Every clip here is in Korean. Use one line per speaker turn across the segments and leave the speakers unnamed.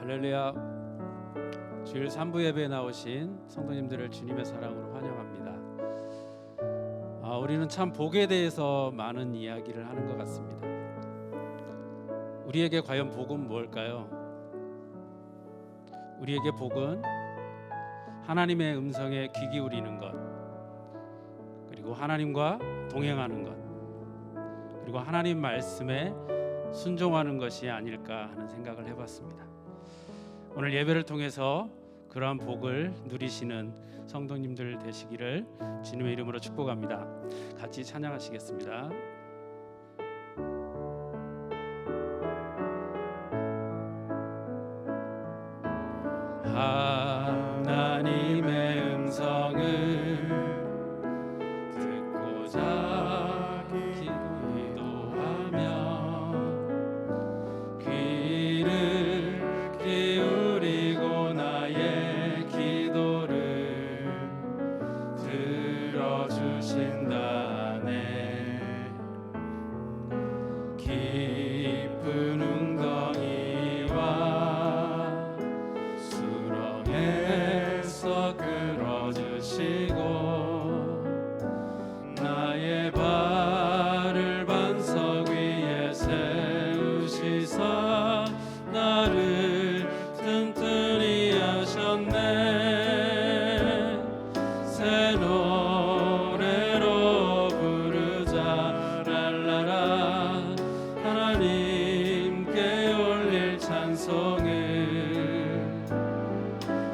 할렐루야. 주일 3부 예배에 나오신 성도님들을 주님의 사랑으로 환영합니다. 우리는 참 복에 대해서 많은 이야기를 하는 것 같습니다. 우리에게 과연 복은 무엇일까요? 우리에게 복은 하나님의 음성에 귀 기울이는 것, 그리고 하나님과 동행하는 것, 그리고 하나님 말씀에 순종하는 것이 아닐까 하는 생각을 해봤습니다. 오늘 예배를 통해서 그러한 복을 누리시는 성도님들 되시기를 주님의 이름으로 축복합니다. 같이 찬양하시겠습니다. 하나님의 음성을 듣고자 기도하며 귀를 기울이고 나의 기도를 들어주신다네. 깊은 웅덩이와 수렁에서 끌어주시고 나의 발을 반석 위에 세우시사 나를 튼튼히 하셨네. 새 노래로 부르자 랄라라. 하나님께 올릴 찬송을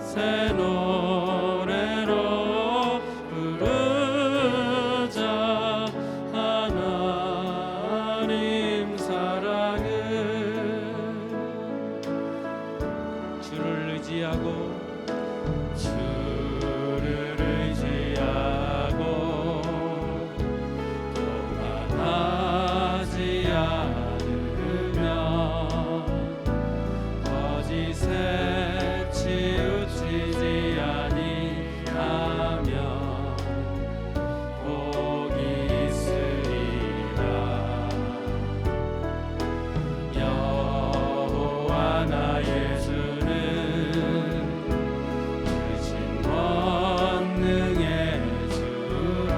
새 노래로 부르자. 하나님 사랑을 주를 의지하고 교만하지 않으며 거짓에 치우치지 아니하며 복이 있으리라. 여호와 나의 주는 크신 권능의 주라.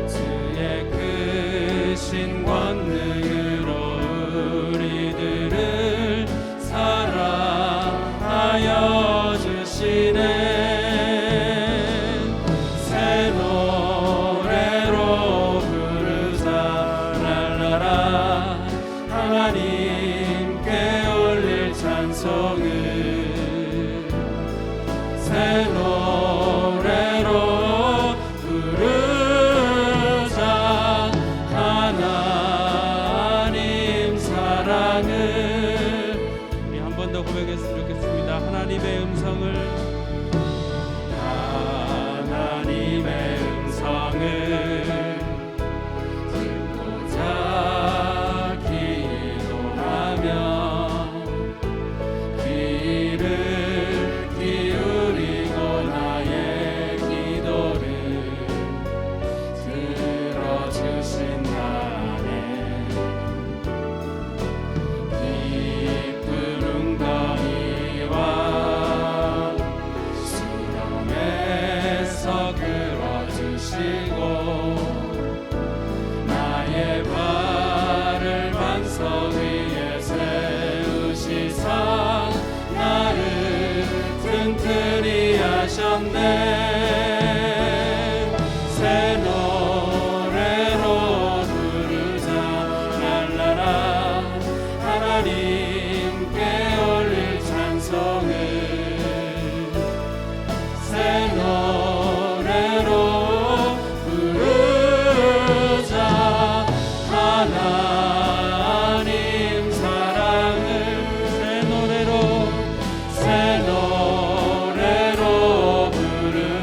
주의 크신 권능으로 우리들을 사랑하여 주시네. 새 노래로 부르자 랄라라. 하나님께 올릴 찬송을 새 노래로 부르자. 하나님 사랑을 우리 한 번 더 고백했으면 좋겠습니다. 하나님의 음성을 듣고자 기도하며 귀를 기울이고 나의 기도를 들어주신다네. 깊은 웅덩이와 수렁에서 끌어주시고 나의 발을 반석 위에 세우시사 나를 튼튼히 하셨네. 새 노래로 부르자 랄라라. 하나님께 올릴 찬송을 새 노래로 부르자. 하나님 사랑을 새 노래로 부르자.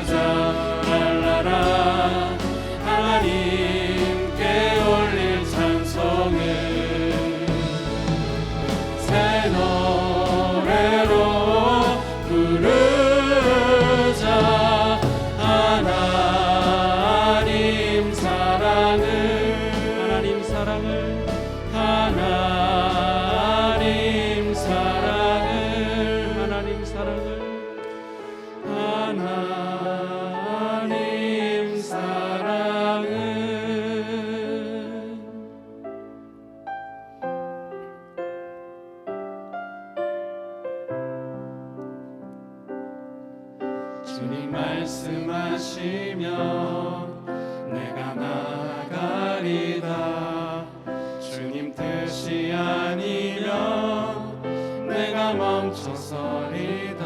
하나님 사랑은 주님 말씀하시면 내가 나가리다. 주님 뜻이 아니면 내가 멈춰서리다.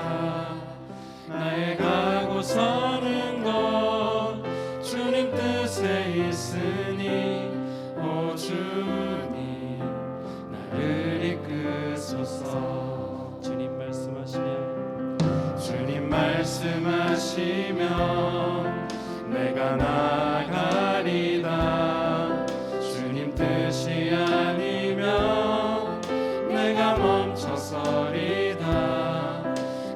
나의 가고 서는 것 주님 뜻에 있으니 오 주님 나를 이끄소서. 주님 말씀하시면 내가 나가리다. 주님 뜻이 아니면 내가 멈춰서리다.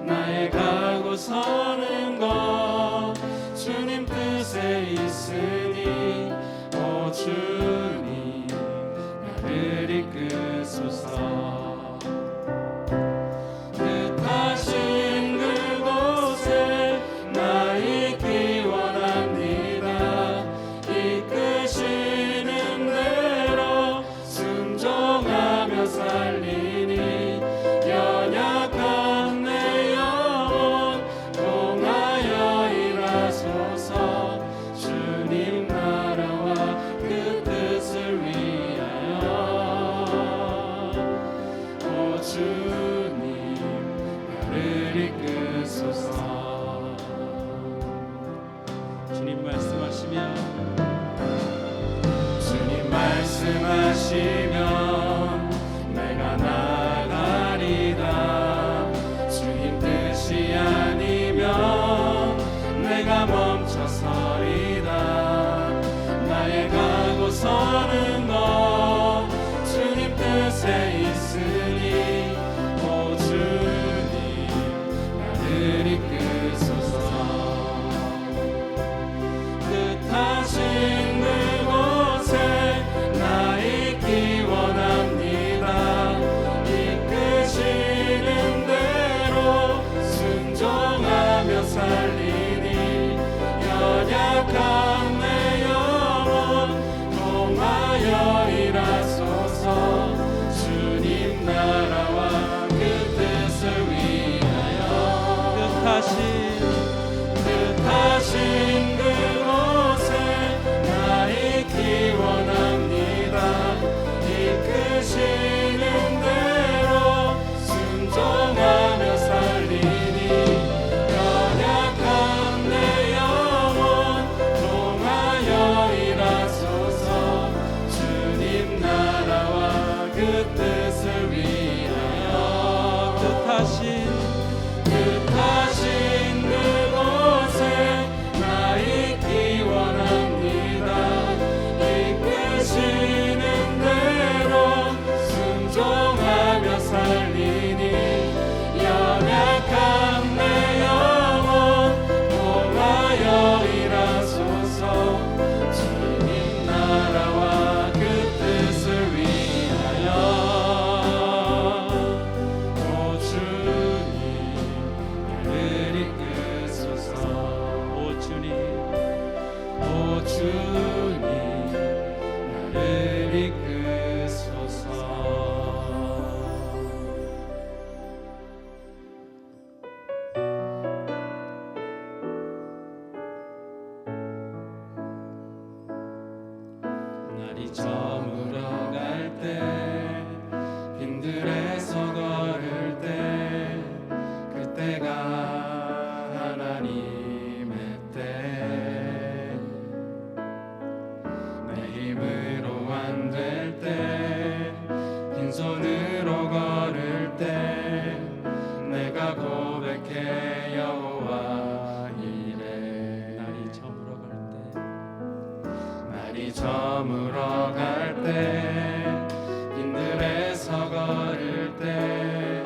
나의 가고 서는 것 주님 뜻에 있으니 오 주님 나를 이끄소서. 뜻하신 그곳에 나 있기 원합니다. 이끄시는 대로 순종하며 살리니 연약한 내 영혼 통하여 일하소서. 주님 나라와 그 뜻을 위하여 오 주님 나를 이끄소서. 주님 말씀하시면 내가 나가리다. 주님 뜻이 아니면 내가 멈춰서리다. 나의 가고 서는 것 주님 뜻에 있으니 오 주님 나를 이끄소서. 뜻하신 그곳에 나 있기 원합니다. 이끄시는 대로 순종하며 살리니 연약한 내 영혼 통하여 일하소서. 주님 나라와 그 뜻을 위하여 뜻하신 그곳에 나 있기 원합니다. 이끄시는 대로 순종하며 살리니 연약한 내 영혼 통하여 일하소서. 주님 나라와 그 뜻을 위하여 뜻하신 그곳에 나 있기 원합니다. 이끄시는 대로 순종하며 살리니 연약한 내 영혼 통하여 일하소서. 주님 나라와 그 뜻을 위하여 오 주님 나를 이끄소서. 오 주님 나를 이끄소서. 날이 저물어 갈 때 빈들에서 걸을 때 그때가 하나님의 때. 내 힘으로 안 될 때 빈손으로 걸을 때 내가 고백해 여호와 이래. 날이 저물어 갈 때 빈들에서 걸을 때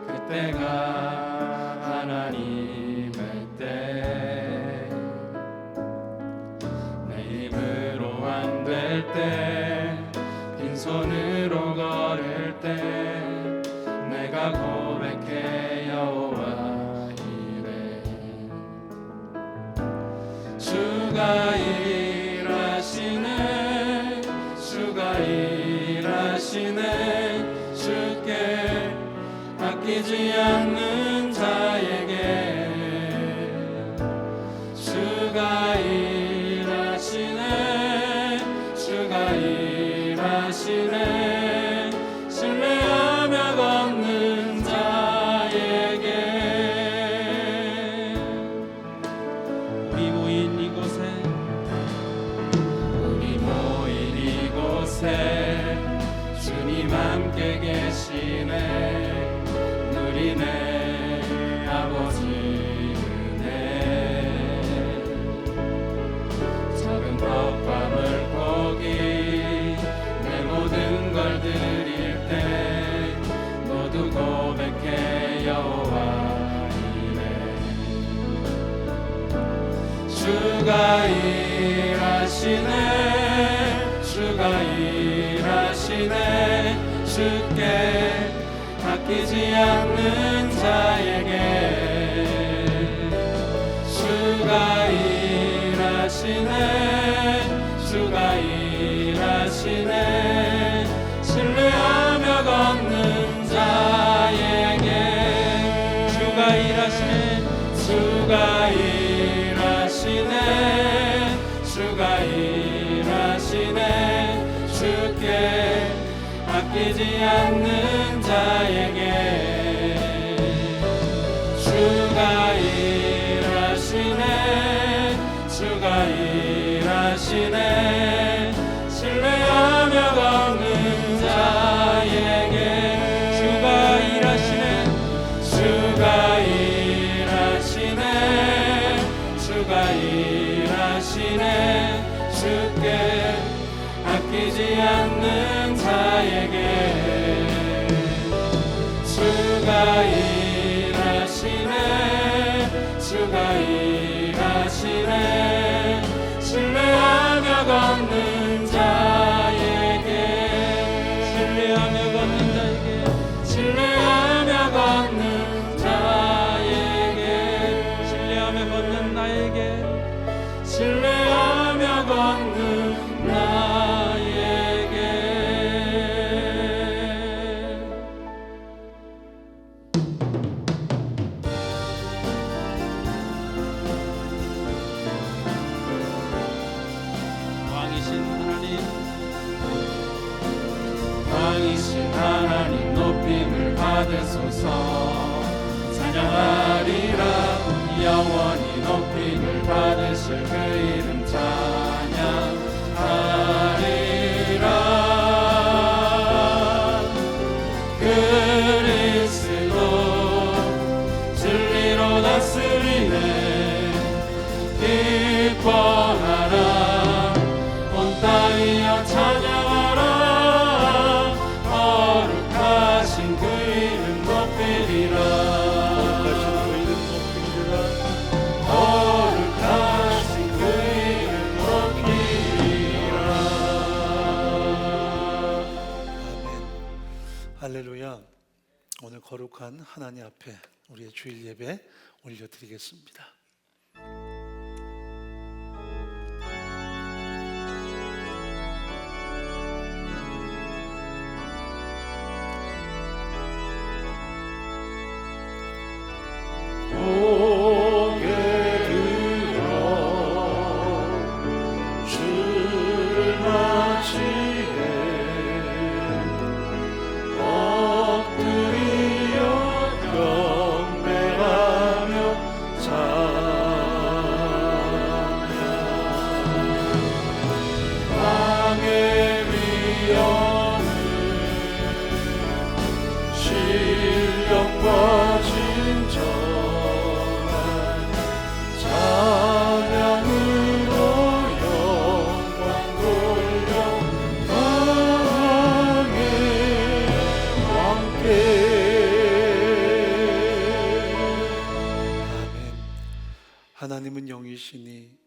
그때가 하나님의 때. 내 힘으로 안 될 때 빈손으로 걸을 때 내가 고백해 여호와 아끼지 않는 자에게 주가 일하시네. 주가 일하시네. 신뢰하며 걷는 자에게. 우리 모인 이곳에 주님 함께 계시네. 누리네 아버지 은혜. 작은 떡과 물고기 내 모든 걸 드릴 때 모두 고백해 여호와 이래. 주가 일하시네. 주가 일하시네. 주께 아끼지 않는 자에게 주가 일하시네. 주가 일하시네. 신뢰하며 걷는 자에게 주가 일하시네. 주가 일하시네. 주가 일하시네. 주께 아끼지 않는 자에게 주가 일하시네. 주가 일하시네. 신뢰하며 걷는 자에게 주가 일하시네. 주가 일하시네. 주가 일하시네. 주께 아끼지 않는 자에게 주가 일하시네. 주가 일하시네. 신뢰하며 걷는 자에게 신뢰하며 걷는 자에게 신뢰하며 걷는 자에게 신뢰하며 걷는 나에게 신뢰하며 걷는 나에게. 왕이신 하나님 높임을 받으소서. 찬양하리라. 영원히 높임을 받으실 그 이름 찬양하리라. 그리스도 진리로 다스리네. 기뻐하라. 온 땅이여 찬양하라. 거룩하신 그 이름 높이리라. 거룩하신 그 이름 높이리라.
아멘. 할렐루야. 오늘 거룩한 하나님 앞에 우리의 주일 예배 올려드리겠습니다.
고개 들어 주를 맞이해 엎드려 경배하며 찬양. 왕의 위엄을 신령과 진정한 찬양으로 영광 돌려 왕의 왕께.
아멘. 하나님은 영이시니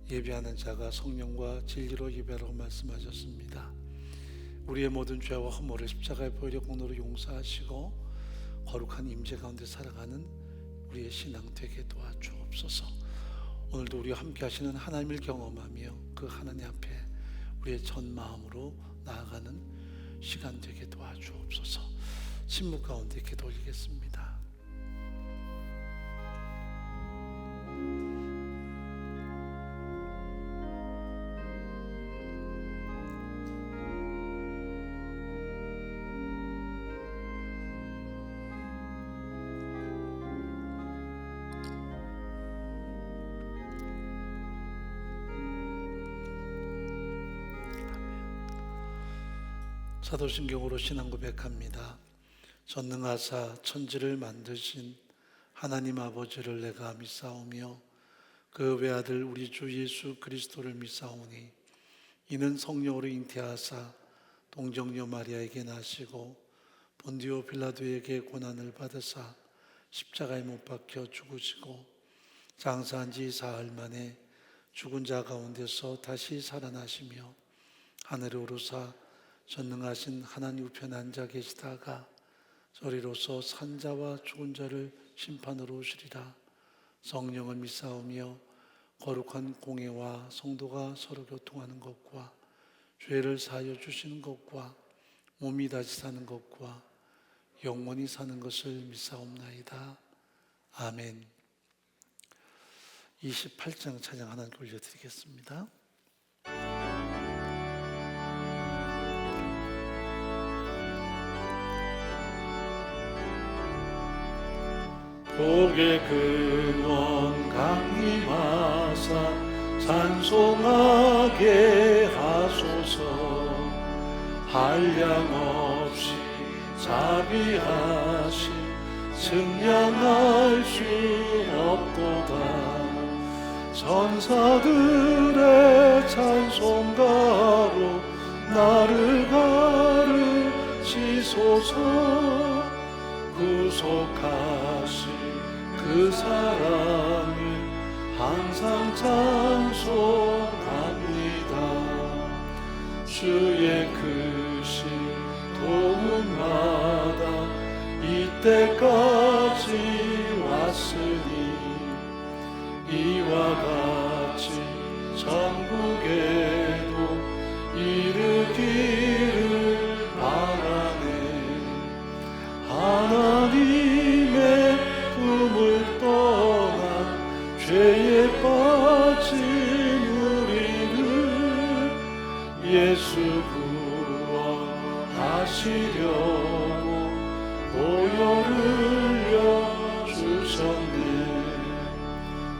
예배하는 자가 성령과 진리로 예배하라고 말씀하셨습니다. 우리의 모든 죄와 허물을 십자가에 보혈의 공로로 용서하시고 거룩한 임재 가운데 살아가는 우리의 신앙 되게 도와주옵소서. 오늘도 우리와 함께 하시는 하나님을 경험하며 그 하나님 앞에 우리의 전 마음으로 나아가는 시간 되게 도와주옵소서. 침묵 가운데 기도 올리겠습니다. 사도신경으로 신앙 고백합니다. 전능하사 천지를 만드신 하나님 아버지를 내가 믿사오며 그 외아들 우리 주 예수 그리스도를 믿사오니 이는 성령으로 잉태하사 동정녀 마리아에게 나시고 본디오 빌라도에게 고난을 받으사 십자가에 못 박혀 죽으시고 장사한 지 사흘 만에 죽은 자 가운데서 다시 살아나시며 하늘에 오르사 전능하신 하나님 우편에 앉아 계시다가 저리로서 산자와 죽은 자를 심판으로 오시리라. 성령을 믿사오며 거룩한 공회와 성도가 서로 교통하는 것과 죄를 사하여 주시는 것과 몸이 다시 사는 것과 영원히 사는 것을 믿사옵나이다. 아멘. 28장 찬양 하나님 올려드리겠습니다.
복의 근원 강림하사 찬송하게 하소서. 한량없이 자비하심 승량할 수 없도다. 천사들의 찬송가로 나를 가르치소서. 구속하신 그 사랑을 항상 찬송합니다. 주의 크신 도움마다 이때까지 왔으니 이와 같이 천국에도 이르기를 바라네. 하나님의 품을 떠나 죄에 빠진 우리를 예수 구원하시려고 보혈을 흘려주셨네.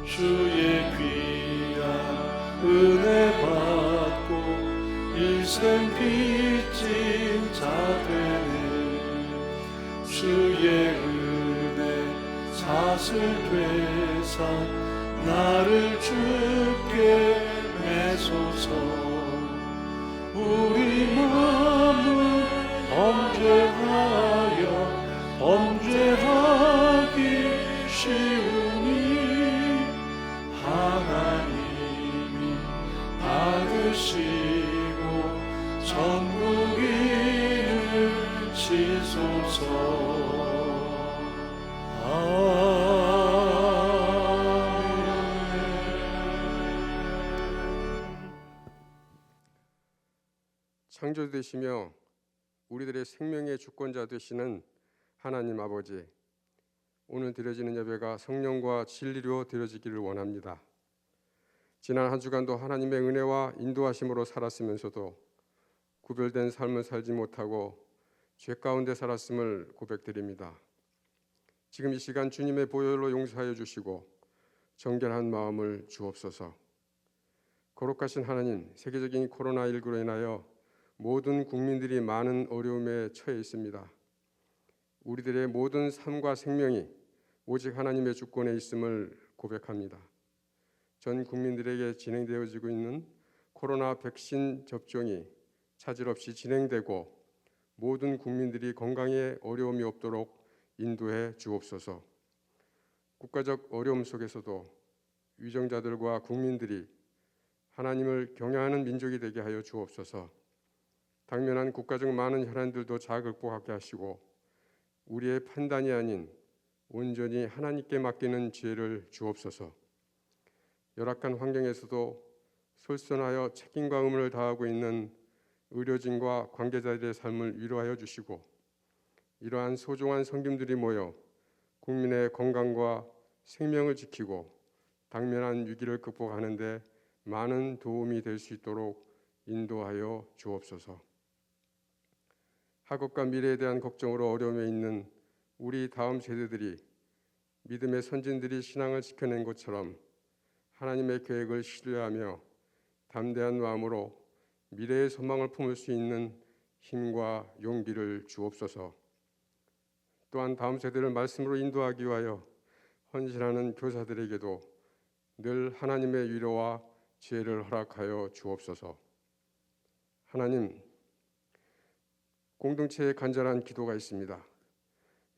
주의 귀한 은혜 받고 일생 빚진 자 되네. 주의 은혜 사슬 되사 나를 주께 매소서. 우리 마음은 범죄하기 쉬우니 하나님이 받으시고 천국 이르시소서.
창조되시며 우리들의 생명의 주권자 되시는 하나님 아버지, 오늘 드려지는 예배가 성령과 진리로 드려지기를 원합니다. 지난 한 주간도 하나님의 은혜와 인도하심으로 살았으면서도 구별된 삶을 살지 못하고 죄 가운데 살았음을 고백드립니다. 지금 이 시간 주님의 보혈로 용서하여 주시고 정결한 마음을 주옵소서. 거룩하신 하나님, 세계적인 코로나19로 인하여 모든 국민들이 많은 어려움에 처해 있습니다. 우리들의 모든 삶과 생명이 오직 하나님의 주권에 있음을 고백합니다. 전 국민들에게 진행되어지고 있는 코로나 백신 접종이 차질 없이 진행되고 모든 국민들이 건강에 어려움이 없도록 인도해 주옵소서. 국가적 어려움 속에서도 위정자들과 국민들이 하나님을 경외하는 민족이 되게 하여 주옵소서. 당면한 국가적 많은 혈안들도 잘 극복하게 하시고 우리의 판단이 아닌 온전히 하나님께 맡기는 지혜를 주옵소서. 열악한 환경에서도 솔선하여 책임과 의무를 다하고 있는 의료진과 관계자들의 삶을 위로하여 주시고 이러한 소중한 성김들이 모여 국민의 건강과 생명을 지키고 당면한 위기를 극복하는 데 많은 도움이 될 수 있도록 인도하여 주옵소서. 학업과 미래에 대한 걱정으로 어려움에 있는 우리 다음 세대들이 믿음의 선진들이 신앙을 지켜낸 것처럼 하나님의 계획을 신뢰하며 담대한 마음으로 미래의 소망을 품을 수 있는 힘과 용기를 주옵소서. 또한 다음 세대를 말씀으로 인도하기 위하여 헌신하는 교사들에게도 늘 하나님의 위로와 지혜를 허락하여 주옵소서. 하나님, 공동체에 간절한 기도가 있습니다.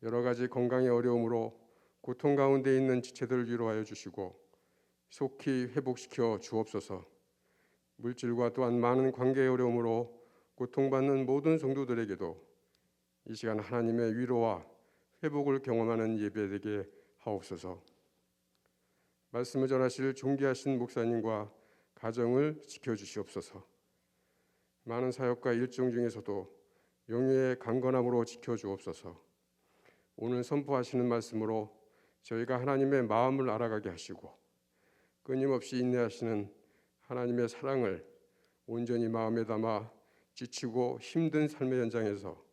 여러 가지 건강의 어려움으로 고통 가운데 있는 지체들을 위로하여 주시고 속히 회복시켜 주옵소서. 물질과 또한 많은 관계의 어려움으로 고통받는 모든 성도들에게도 이 시간 하나님의 위로와 회복을 경험하는 예배되게 하옵소서. 말씀을 전하실 존귀하신 목사님과 가정을 지켜주시옵소서. 많은 사역과 일정 중에서도 영유의 강건함으로 지켜주옵소서. 오늘 선포하시는 말씀으로 저희가 하나님의 마음을 알아가게 하시고 끊임없이 인내하시는 하나님의 사랑을 온전히 마음에 담아 지치고 힘든 삶의 현장에서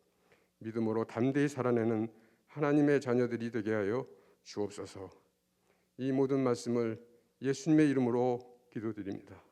믿음으로 담대히 살아내는 하나님의 자녀들이 되게 하여 주옵소서. 이 모든 말씀을 예수님의 이름으로 기도드립니다.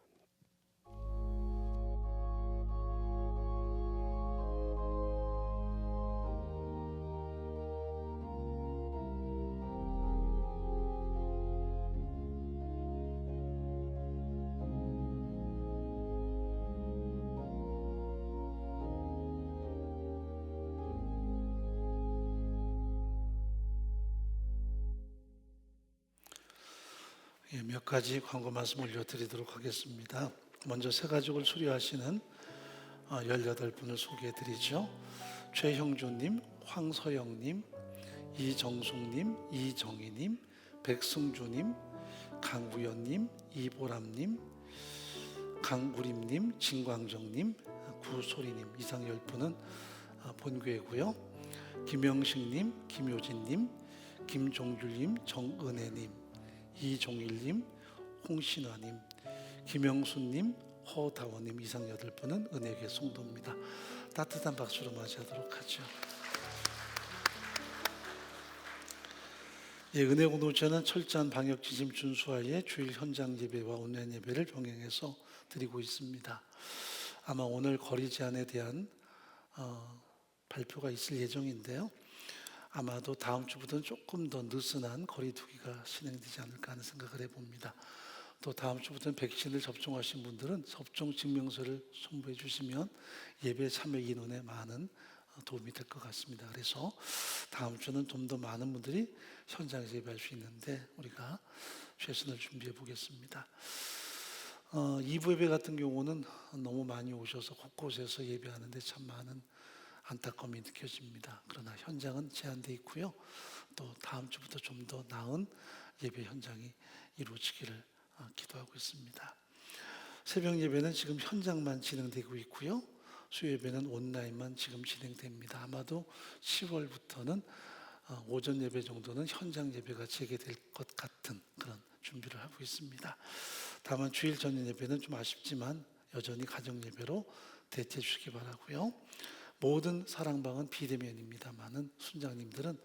몇 가지 광고 말씀 올려드리도록 하겠습니다. 먼저 새 가족을 수료하시는 18분을 소개해드리죠. 최형주님, 황서영님, 이정숙님, 이정희님, 백승주님, 강구현님, 이보람님, 강우림님, 진광정님, 구소리님 이상 10분은 본교회고요. 김영식님, 김효진님, 김종률님, 정은혜님, 이종일님, 홍신화님, 김영수님, 허다원님 이상 8분은 은혜교회 성도입니다. 따뜻한 박수로 맞이하도록 하죠. 은혜 공동체는 철저한 방역 지침 준수하에 주일 현장 예배와 온라인 예배를 병행해서 드리고 있습니다. 아마 오늘 거리 제한에 대한 발표가 있을 예정인데요. 아마도 다음 주부터는 조금 더 느슨한 거리두기가 진행되지 않을까 하는 생각을 해봅니다. 또 다음 주부터는 백신을 접종하신 분들은 접종 증명서를 첨부해 주시면 예배 참여 인원에 많은 도움이 될 것 같습니다. 그래서 다음 주는 좀 더 많은 분들이 현장에서 예배할 수 있는데 우리가 최선을 준비해 보겠습니다. 2부 예배 같은 경우는 너무 많이 오셔서 곳곳에서 예배하는데 참 많은 안타까움이 느껴집니다. 그러나 현장은 제한되어 있고요. 또 다음 주부터 좀 더 나은 예배 현장이 이루어지기를 기도하고 있습니다. 새벽 예배는 지금 현장만 진행되고 있고요. 수요 예배는 온라인만 지금 진행됩니다. 아마도 10월부터는 오전 예배 정도는 현장 예배가 재개될 것 같은 그런 준비를 하고 있습니다. 다만 주일 전년 예배는 좀 아쉽지만 여전히 가정 예배로 대체해 주시기 바라고요. 모든 사랑방은 비대면입니다만은 순장님들은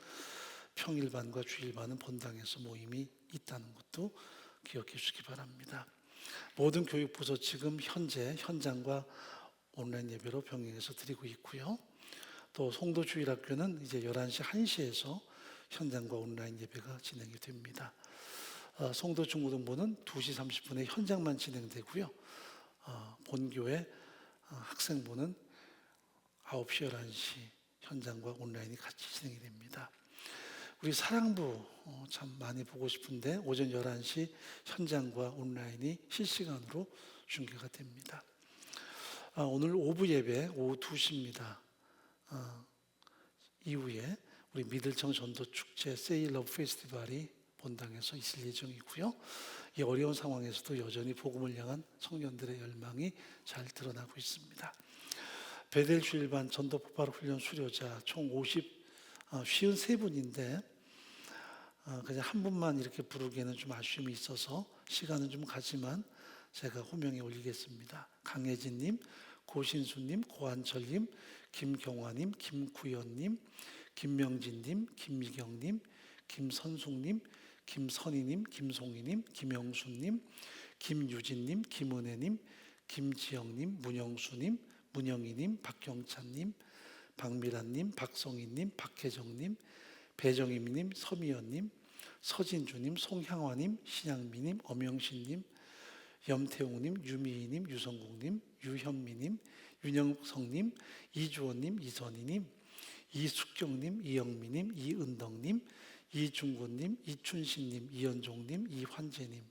평일반과 주일반은 본당에서 모임이 있다는 것도 기억해 주시기 바랍니다. 모든 교육부서 지금 현재 현장과 온라인 예배로 병행해서 드리고 있고요. 또 송도주일학교는 이제 11시 1시에서 현장과 온라인 예배가 진행이 됩니다. 송도중고등부는 2시 30분에 현장만 진행되고요. 본교회 학생부는 9시, 11시 현장과 온라인이 같이 진행이 됩니다. 우리 사랑부 참 많이 보고 싶은데 오전 11시 현장과 온라인이 실시간으로 중계가 됩니다. 오늘 오후 예배 오후 2시입니다. 이후에 우리 미들청 전도축제 세일러브 페스티벌이 본당에서 있을 예정이고요. 이 어려운 상황에서도 여전히 복음을 향한 청년들의 열망이 잘 드러나고 있습니다. 베델 주일반 전도 폭발 훈련 수료자 총 53분인데 그냥 한 분만 이렇게 부르기에는 좀 아쉬움이 있어서 시간은 좀 가지만 제가 호명에 올리겠습니다. 강혜진님, 고신수님, 고한철님, 김경화님, 김구현님, 김명진님, 김미경님, 김선숙님, 김선희님, 김송희님, 김영수님, 김유진님, 김은혜님, 김지영님, 문영수님, 문영희님, 박경찬님, 박미란님, 박성희님, 박혜정님, 배정임님, 서미연님, 서진주님, 송향화님, 신양미님, 엄영신님, 염태웅님, 유미희님, 유성국님, 유현미님, 윤영성님, 이주원님, 이선희님, 이숙경님, 이영미님, 이은덕님, 이중곤님, 이춘신님, 이현종님, 이환재님,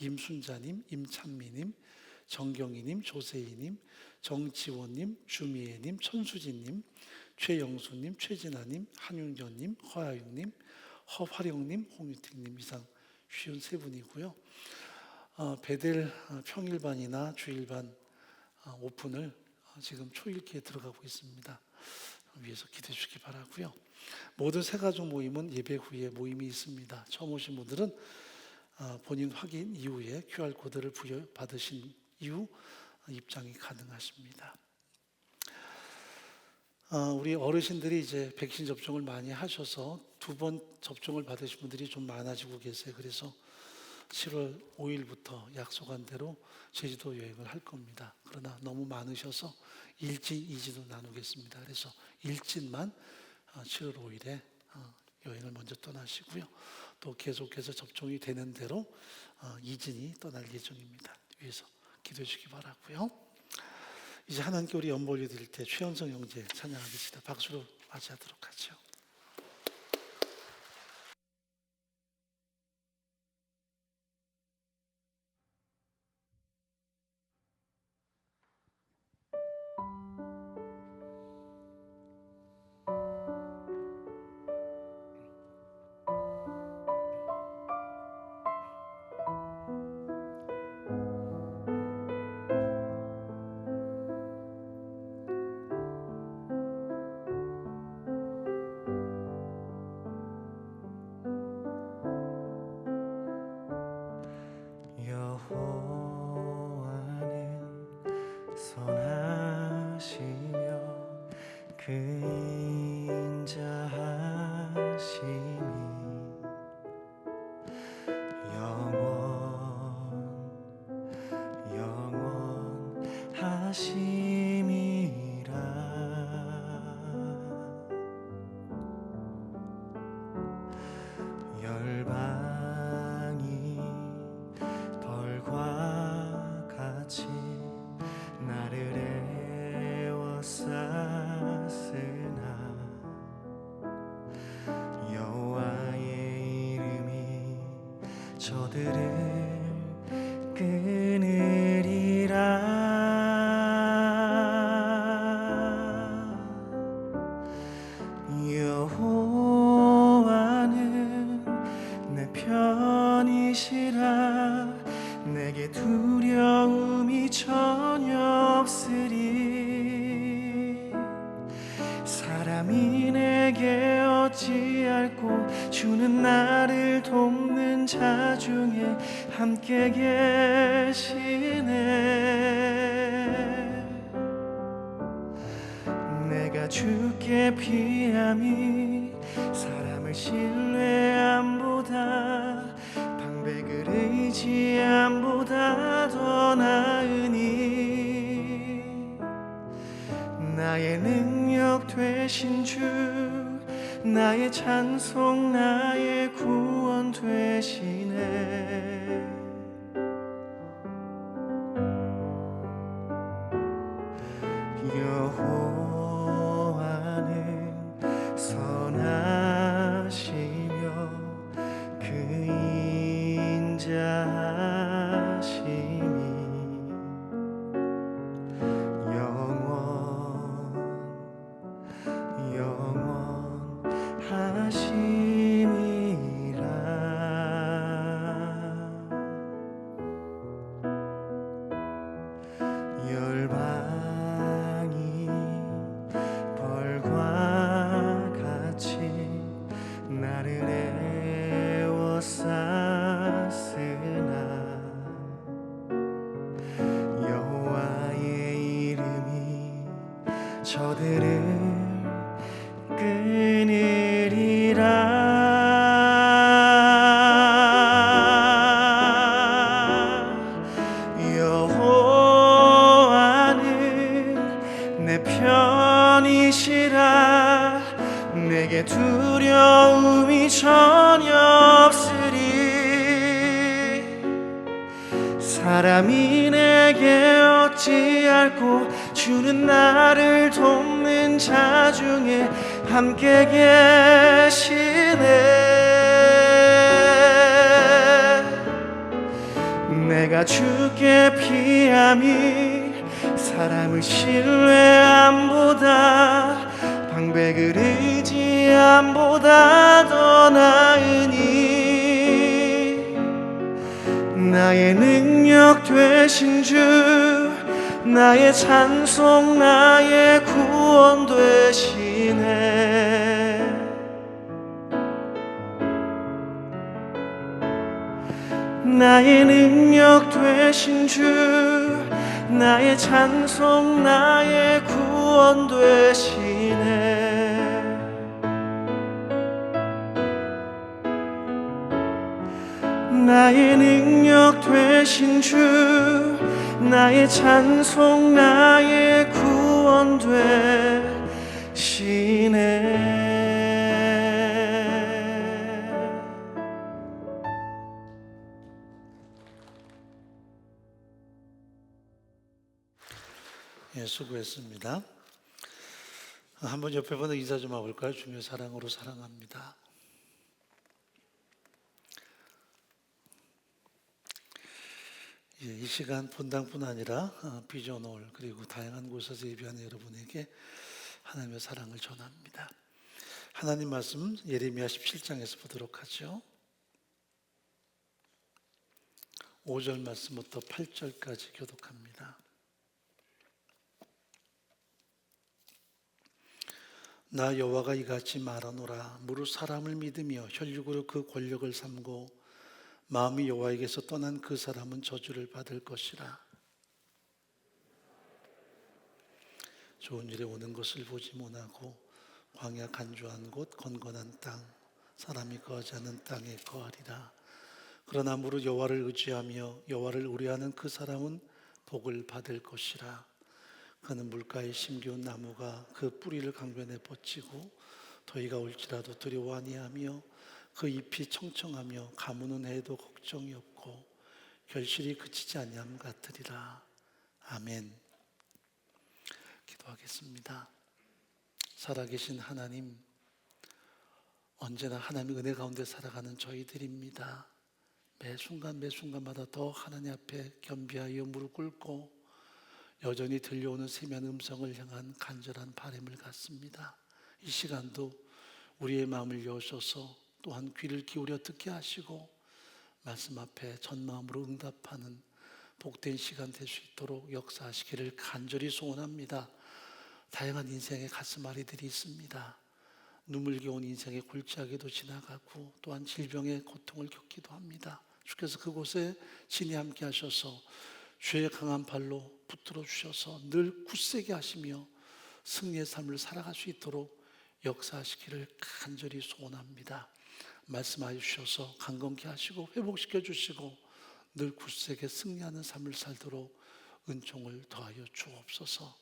임순자님, 임찬미님, 정경희님, 조세희님, 정지원님, 주미애님, 천수진님, 최영수님, 최진아님, 한윤경님, 허아육님, 허화룡님, 홍유택님 이상 53분이고요. 베델 평일반이나 주일반 오픈을 지금 초일기에 들어가고 있습니다. 위해서 기대해 주시기 바라고요. 모든 새가족 모임은 예배 후에 모임이 있습니다. 처음 오신 분들은 본인 확인 이후에 QR코드를 부여받으신 이후 입장이 가능하십니다. 우리 어르신들이 이제 백신 접종을 많이 하셔서 2번 접종을 받으신 분들이 좀 많아지고 계세요. 그래서 7월 5일부터 약속한 대로 제주도 여행을 할 겁니다. 그러나 너무 많으셔서 1진, 2진으로 나누겠습니다. 그래서 1진만 7월 5일에 여행을 먼저 떠나시고요. 또 계속해서 접종이 되는 대로 2진이 떠날 예정입니다. 위해서 기도해 주시기 바라고요. 이제 하나님께 우리 연보 올려드릴 때 최현성 형제 찬양하겠습니다. 박수로 맞이하도록 하죠.
열방이 벌과 같이 나를 에워쌌으나 여호와의 이름이 저들을 끊으리라. 여호와는 내 편이시라. 내게 두려움이 전혀 없으리. 사람이 내게 어찌할꼬 주는 나를 돕는 자 중에 함께 계시네. 내가 주께 피함이 사람을 신뢰함보다 방백을 의지함보다 더 나으니 나의 능력 되신 주 나의 찬송 나의 구원 되시네. 여호와는 선하시며 그 인자하심이 영원하심이라. 열방이 벌과 같이 나를 에워쌌으나 여호와의 이름이 저들을 끊으리라. 여호와는 사람이 내게 어찌할꼬 주는 나를 돕는 자 중에 함께 계시네. 내가 주께 피함이 사람의 신뢰함보다 방백을 의지함보다 더 나으니 나의 능력 되신 주 나의 찬송 나의 구원 되시네. 나의 능력 되신 주 나의 찬송 나의 구원 되시네. 나의 능력 되신 주 나의 찬송 나의 구원 되시네.
예, 수고했습니다. 한번 옆에 분은 인사 좀 해볼까요? 주님의 사랑으로 사랑합니다. 예, 이 시간 본당뿐 아니라 비전홀 그리고 다양한 곳에서 예배하는 여러분에게 하나님의 사랑을 전합니다. 하나님 말씀 예레미야 17장에서 보도록 하죠. 5절 말씀부터 8절까지 교독합니다. 나 여호와가 이같이 말하노라. 무릇 사람을 믿으며 혈육으로 그 권력을 삼고 마음이 여호와에게서 떠난 그 사람은 저주를 받을 것이라. 좋은 일에 오는 것을 보지 못하고 광야 간주한 곳 건건한 땅 사람이 거하지 않는 땅에 거하리라. 그러나 무릇 여호와를 의지하며 여호와를 의뢰하는 그 사람은 복을 받을 것이라. 그는 물가에 심기운 나무가 그 뿌리를 강변에 뻗치고 더위가 올지라도 두려워 아니하며 그 잎이 청청하며 가무는 해도 걱정이 없고 결실이 그치지 아니함 같으리라. 아멘. 기도하겠습니다. 살아계신 하나님, 언제나 하나님의 은혜 가운데 살아가는 저희들입니다. 매 순간마다 더 하나님 앞에 겸비하여 무릎 꿇고 여전히 들려오는 세미한 음성을 향한 간절한 바람을 갖습니다. 이 시간도 우리의 마음을 여셔서 또한 귀를 기울여 듣게 하시고 말씀 앞에 전마음으로 응답하는 복된 시간 될 수 있도록 역사하시기를 간절히 소원합니다. 다양한 인생의 가슴앓이들이 있습니다. 눈물겨운 인생의 골짜기도 지나가고 또한 질병의 고통을 겪기도 합니다. 주께서 그곳에 진히 함께 하셔서 주의 강한 발로 붙들어 주셔서 늘 굳세게 하시며 승리의 삶을 살아갈 수 있도록 역사하시기를 간절히 소원합니다. 말씀하여 주셔서 강건케 하시고 회복시켜 주시고 늘 굳세게 승리하는 삶을 살도록 은총을 더하여 주옵소서.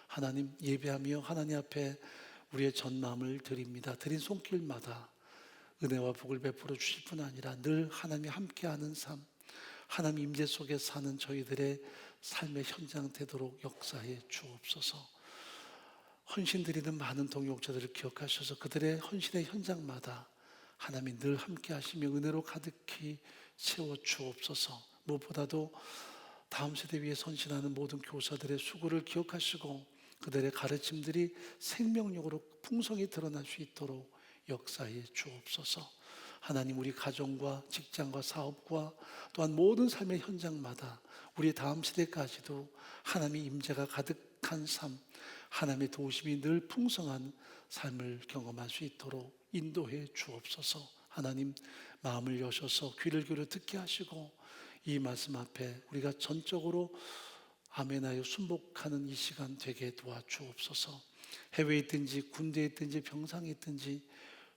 하나님, 예배하며 하나님 앞에 우리의 전 마음을 드립니다. 드린 손길마다 은혜와 복을 베풀어 주실 뿐 아니라 늘 하나님이 함께하는 삶, 하나님 임재 속에 사는 저희들의 삶의 현장 되도록 역사해 주옵소서. 헌신드리는 많은 동역자들을 기억하셔서 그들의 헌신의 현장마다 하나님이 늘 함께 하시며 은혜로 가득히 채워 주옵소서. 무엇보다도 다음 세대 위에 헌신하는 모든 교사들의 수고를 기억하시고 그들의 가르침들이 생명력으로 풍성히 드러날 수 있도록 역사해 주옵소서. 하나님, 우리 가정과 직장과 사업과 또한 모든 삶의 현장마다 우리 다음 세대까지도 하나님의 임재가 가득한 삶, 하나님의 도우심이 늘 풍성한 삶을 경험할 수 있도록 인도해 주옵소서. 하나님, 마음을 여셔서 귀를 기울여 듣게 하시고 이 말씀 앞에 우리가 전적으로 아멘하여 순복하는 이 시간 되게 도와주옵소서. 해외에 있든지 군대에 있든지 병상에 있든지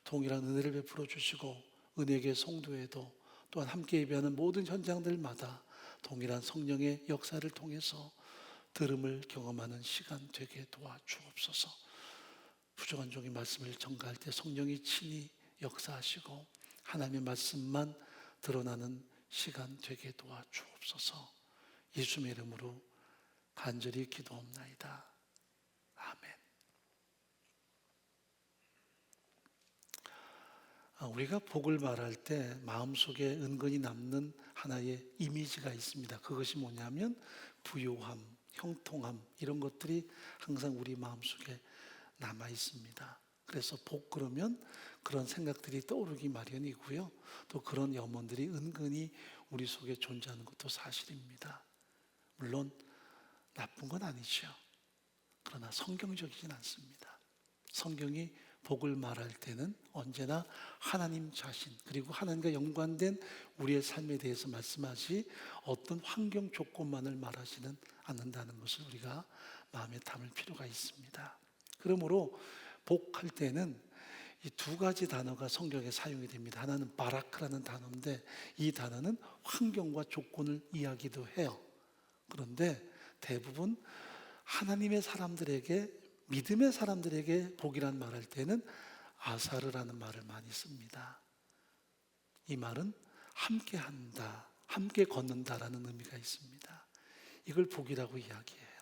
동일한 은혜를 베풀어 주시고 은혜계 성도에도 또한 함께 예배하는 모든 현장들마다 동일한 성령의 역사를 통해서 들음을 경험하는 시간 되게 도와주옵소서. 부족한 종의 말씀을 전가할 때 성령이 친히 역사하시고 하나님의 말씀만 드러나는 시간 되게 도와주옵소서. 예수님의 이름으로 간절히 기도옵나이다. 아멘. 우리가 복을 말할 때 마음속에 은근히 남는 하나의 이미지가 있습니다. 그것이 뭐냐면 부요함, 형통함, 이런 것들이 항상 우리 마음속에 남아 있습니다. 그래서 복 그러면 그런 생각들이 떠오르기 마련이고요. 또 그런 염원들이 은근히 우리 속에 존재하는 것도 사실입니다. 물론 나쁜 건 아니죠. 그러나 성경적이진 않습니다. 성경이 복을 말할 때는 언제나 하나님 자신, 그리고 하나님과 연관된 우리의 삶에 대해서 말씀하지 어떤 환경 조건만을 말하지는 않는다는 것을 우리가 마음에 담을 필요가 있습니다. 그러므로 복할 때는 이 두 가지 단어가 성경에 사용이 됩니다. 하나는 바라크라는 단어인데 이 단어는 환경과 조건을 이야기도 해요. 그런데 대부분 하나님의 사람들에게, 믿음의 사람들에게 복이란 말할 때는 아사르라는 말을 많이 씁니다. 이 말은 함께 한다, 함께 걷는다라는 의미가 있습니다. 이걸 복이라고 이야기해요.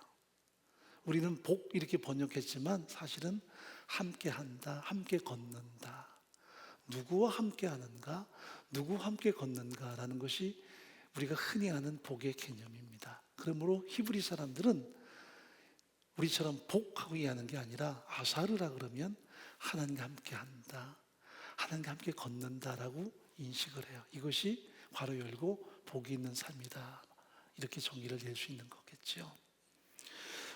우리는 복 이렇게 번역했지만 사실은 함께 한다, 함께 걷는다. 누구와 함께 하는가, 누구와 함께 걷는가라는 것이 우리가 흔히 아는 복의 개념입니다. 그러므로 히브리 사람들은 우리처럼 복하고 이해하는 게 아니라 아사르라 그러면 하나님과 함께 한다, 하나님과 함께 걷는다라고 인식을 해요. 이것이 괄호 열고 복이 있는 삶이다, 이렇게 정의를 낼 수 있는 거겠죠.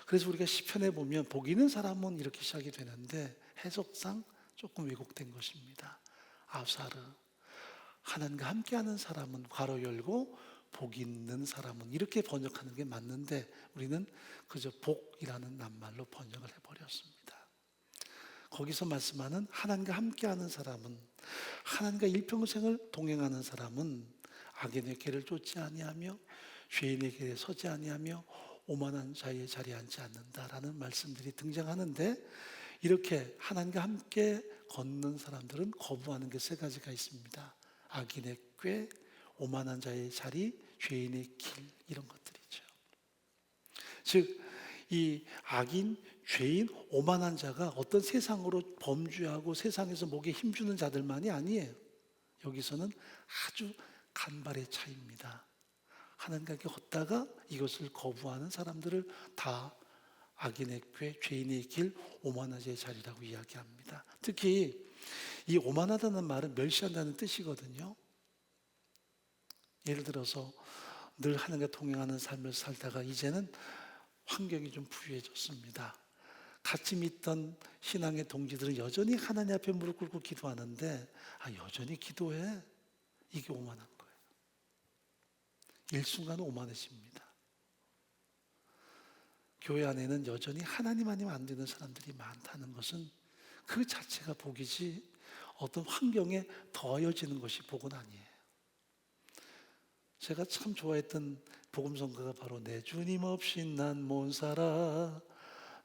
그래서 우리가 시편에 보면 복 있는 사람은 이렇게 시작이 되는데 해석상 조금 왜곡된 것입니다. 아사르, 하나님과 함께하는 사람은 괄호 열고 복 있는 사람은, 이렇게 번역하는 게 맞는데 우리는 그저 복이라는 낱말로 번역을 해버렸습니다. 거기서 말씀하는 하나님과 함께하는 사람은, 하나님과 일평생을 동행하는 사람은 악인의 길을 쫓지 아니하며 죄인의 길에 서지 아니하며 오만한 자의 자리에 앉지 않는다라는 말씀들이 등장하는데, 이렇게 하나님과 함께 걷는 사람들은 거부하는 게 세 가지가 있습니다. 악인의 꾀, 오만한 자의 자리, 죄인의 길, 이런 것들이죠. 즉, 이 악인, 죄인, 오만한 자가 어떤 세상으로 범죄하고 세상에서 목에 힘주는 자들만이 아니에요. 여기서는 아주 간발의 차이입니다. 하나님과 함께 걷다가 이것을 거부하는 사람들을 다 악인의 꾀, 죄인의 길, 오만한 자의 자리라고 이야기합니다. 특히 이 오만하다는 말은 멸시한다는 뜻이거든요. 예를 들어서 늘 하나님과 동행하는 삶을 살다가 이제는 환경이 좀 부유해졌습니다. 같이 믿던 신앙의 동지들은 여전히 하나님 앞에 무릎 꿇고 기도하는데 여전히 기도해. 이게 오만한 거예요. 일순간 오만해집니다. 교회 안에는 여전히 하나님 아니면 안 되는 사람들이 많다는 것은 그 자체가 복이지 어떤 환경에 더해지는 것이 복은 아니에요. 제가 참 좋아했던 복음성가가 바로 내 주님 없이 난 못 살아,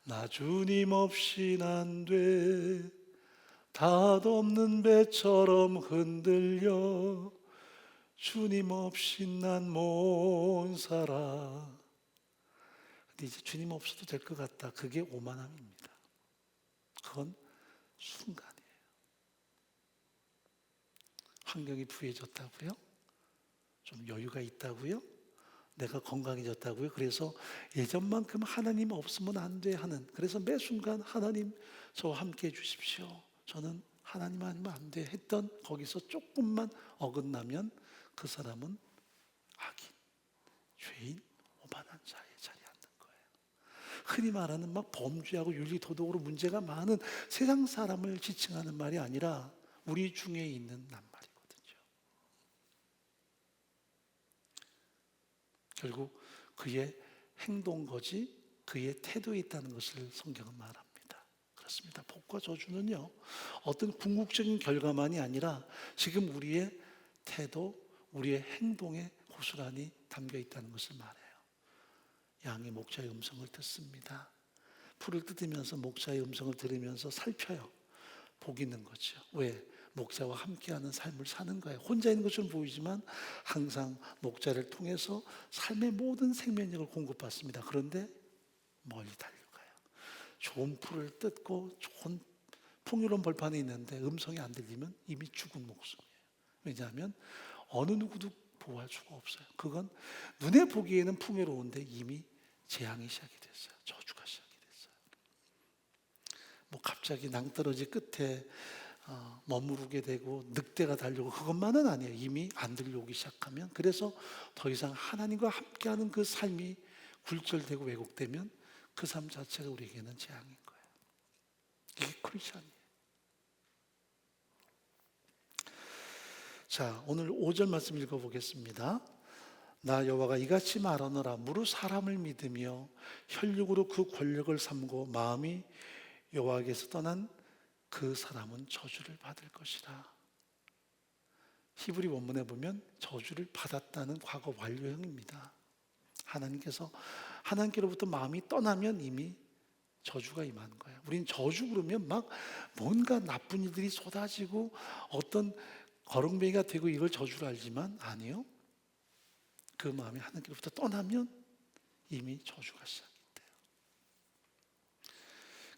나 주님 없이 난 돼, 닷없는 배처럼 흔들려, 주님 없이 난 못 살아. 근데 이제 주님 없어도 될 것 같다. 그게 오만함입니다. 그건 순간이에요. 환경이 부해졌다고요? 좀 여유가 있다고요? 내가 건강해졌다고요? 그래서 예전만큼 하나님 없으면 안 돼 하는, 그래서 매 순간 하나님 저와 함께 해주십시오, 저는 하나님 아니면 안 돼 했던 거기서 조금만 어긋나면 그 사람은 악인, 죄인, 오만한 자의 자리에 앉는 거예요. 흔히 말하는 막 범죄하고 윤리 도덕으로 문제가 많은 세상 사람을 지칭하는 말이 아니라 우리 중에 있는 낱말이거든요. 결국 그의 행동 거지 그의 태도에 있다는 것을 성경은 말합니다. 그렇습니다. 복과 저주는요, 어떤 궁극적인 결과만이 아니라 지금 우리의 태도, 우리의 행동에 고스란히 담겨 있다는 것을 말해요. 양이 목자의 음성을 듣습니다. 풀을 뜯으면서 목자의 음성을 들으면서 살펴요. 복 있는 거죠. 왜? 목자와 함께하는 삶을 사는 거예요. 혼자 있는 것처럼 보이지만 항상 목자를 통해서 삶의 모든 생명력을 공급받습니다. 그런데 멀리 달려가요. 좋은 풀을 뜯고 좋은 풍요로운 벌판에 있는데 음성이 안 들리면 이미 죽은 목숨이에요. 왜냐하면 어느 누구도 보호할 수가 없어요. 그건 눈에 보기에는 풍요로운데 이미 재앙이 시작이 됐어요. 저주가 시작이 됐어요. 뭐 갑자기 낭떠러지 끝에 머무르게 되고 늑대가 달려오고 그것만은 아니에요. 이미 안 들려오기 시작하면, 그래서 더 이상 하나님과 함께하는 그 삶이 굴절되고 왜곡되면 그 삶 자체가 우리에게는 재앙인 거예요. 이게 크리스천이에요. 자, 오늘 5절 말씀 읽어보겠습니다. 나 여호와가 이같이 말하노라. 무릇 사람을 믿으며 혈육으로 그 권력을 삼고 마음이 여호와께서 떠난 그 사람은 저주를 받을 것이라. 히브리 원문에 보면 저주를 받았다는 과거 완료형입니다. 하나님께로부터 마음이 떠나면 이미 저주가 임하는 거예요. 우린 저주 그러면 막 뭔가 나쁜 일들이 쏟아지고 어떤 거렁뱅이가 되고 이걸 저주로 알지만 아니요. 그 마음이 하나님께로부터 떠나면 이미 저주가 시작이 돼요.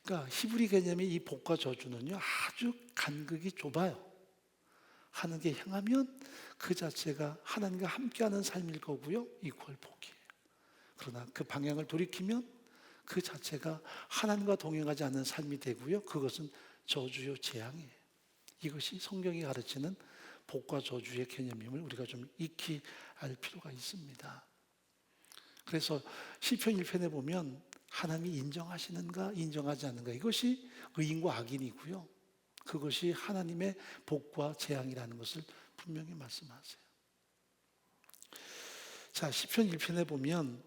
그러니까 히브리 개념의 이 복과 저주는요, 아주 간극이 좁아요. 하나님께 향하면 그 자체가 하나님과 함께하는 삶일 거고요, 이퀄 복이에요. 그러나 그 방향을 돌이키면 그 자체가 하나님과 동행하지 않는 삶이 되고요, 그것은 저주요 재앙이에요. 이것이 성경이 가르치는 복과 저주의 개념임을 우리가 좀 익히 알 필요가 있습니다. 그래서 시편 1편에 보면 하나님이 인정하시는가 인정하지 않는가, 이것이 의인과 악인이고요, 그것이 하나님의 복과 재앙이라는 것을 분명히 말씀하세요. 자, 시편 1편에 보면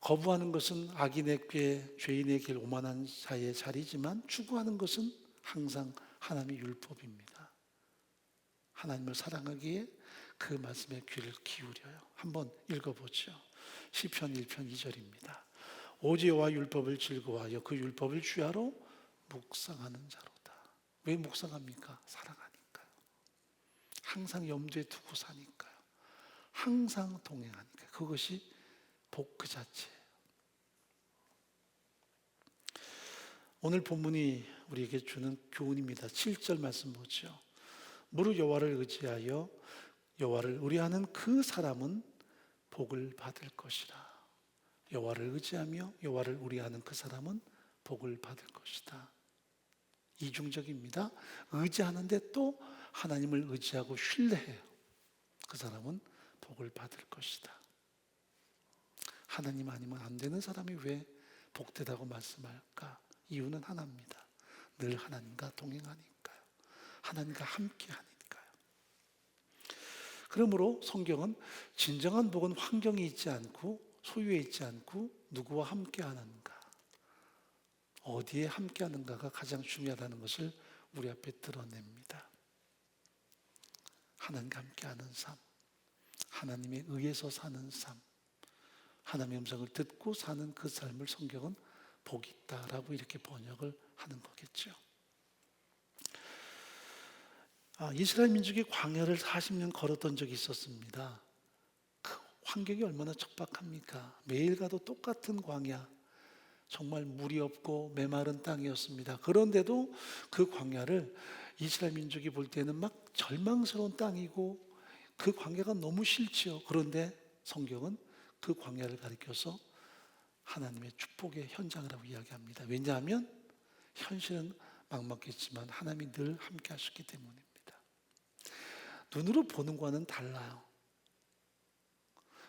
거부하는 것은 악인의 꾀, 죄인의 길, 오만한 자의 자리지만 추구하는 것은 항상 하나님의 율법입니다. 하나님을 사랑하기에 그 말씀에 귀를 기울여요. 한번 읽어보죠. 시편 1편 2절입니다. 오직 여호와 율법을 즐거워하여 그 율법을 주야로 묵상하는 자로다. 왜 묵상합니까? 사랑하니까요. 항상 염두에 두고 사니까요. 항상 동행하니까요. 그것이 복 그 자체예요. 오늘 본문이 우리에게 주는 교훈입니다. 7절 말씀 보죠. 무릇 여호와를 의지하여 여호와를 의뢰하는 그 사람은 복을 받을 것이라. 여호와를 의지하며 여호와를 의뢰하는 그 사람은 복을 받을 것이다. 이중적입니다. 의지하는데 또 하나님을 의지하고 신뢰해요. 그 사람은 복을 받을 것이다. 하나님 아니면 안 되는 사람이 왜 복되다고 말씀할까? 이유는 하나입니다. 늘 하나님과 동행하니까요. 하나님과 함께 하니까요. 그러므로 성경은 진정한 복은 환경에 있지 않고 소유에 있지 않고 누구와 함께 하는가, 어디에 함께 하는가가 가장 중요하다는 것을 우리 앞에 드러냅니다. 하나님과 함께 하는 삶, 하나님에 의해서 사는 삶, 하나님의 음성을 듣고 사는 그 삶을 성경은 복이 있다라고 이렇게 번역을 하는 거겠죠. 이스라엘 민족이 광야를 40년 걸었던 적이 있었습니다. 그 환경이 얼마나 척박합니까? 매일 가도 똑같은 광야, 정말 물이 없고 메마른 땅이었습니다. 그런데도 그 광야를 이스라엘 민족이 볼 때는 막 절망스러운 땅이고 그 광야가 너무 싫지요. 그런데 성경은 그 광야를 가리켜서 하나님의 축복의 현장이라고 이야기합니다. 왜냐하면 현실은 막막했지만 하나님이 늘 함께 하셨기 때문입니다. 눈으로 보는 것과는 달라요.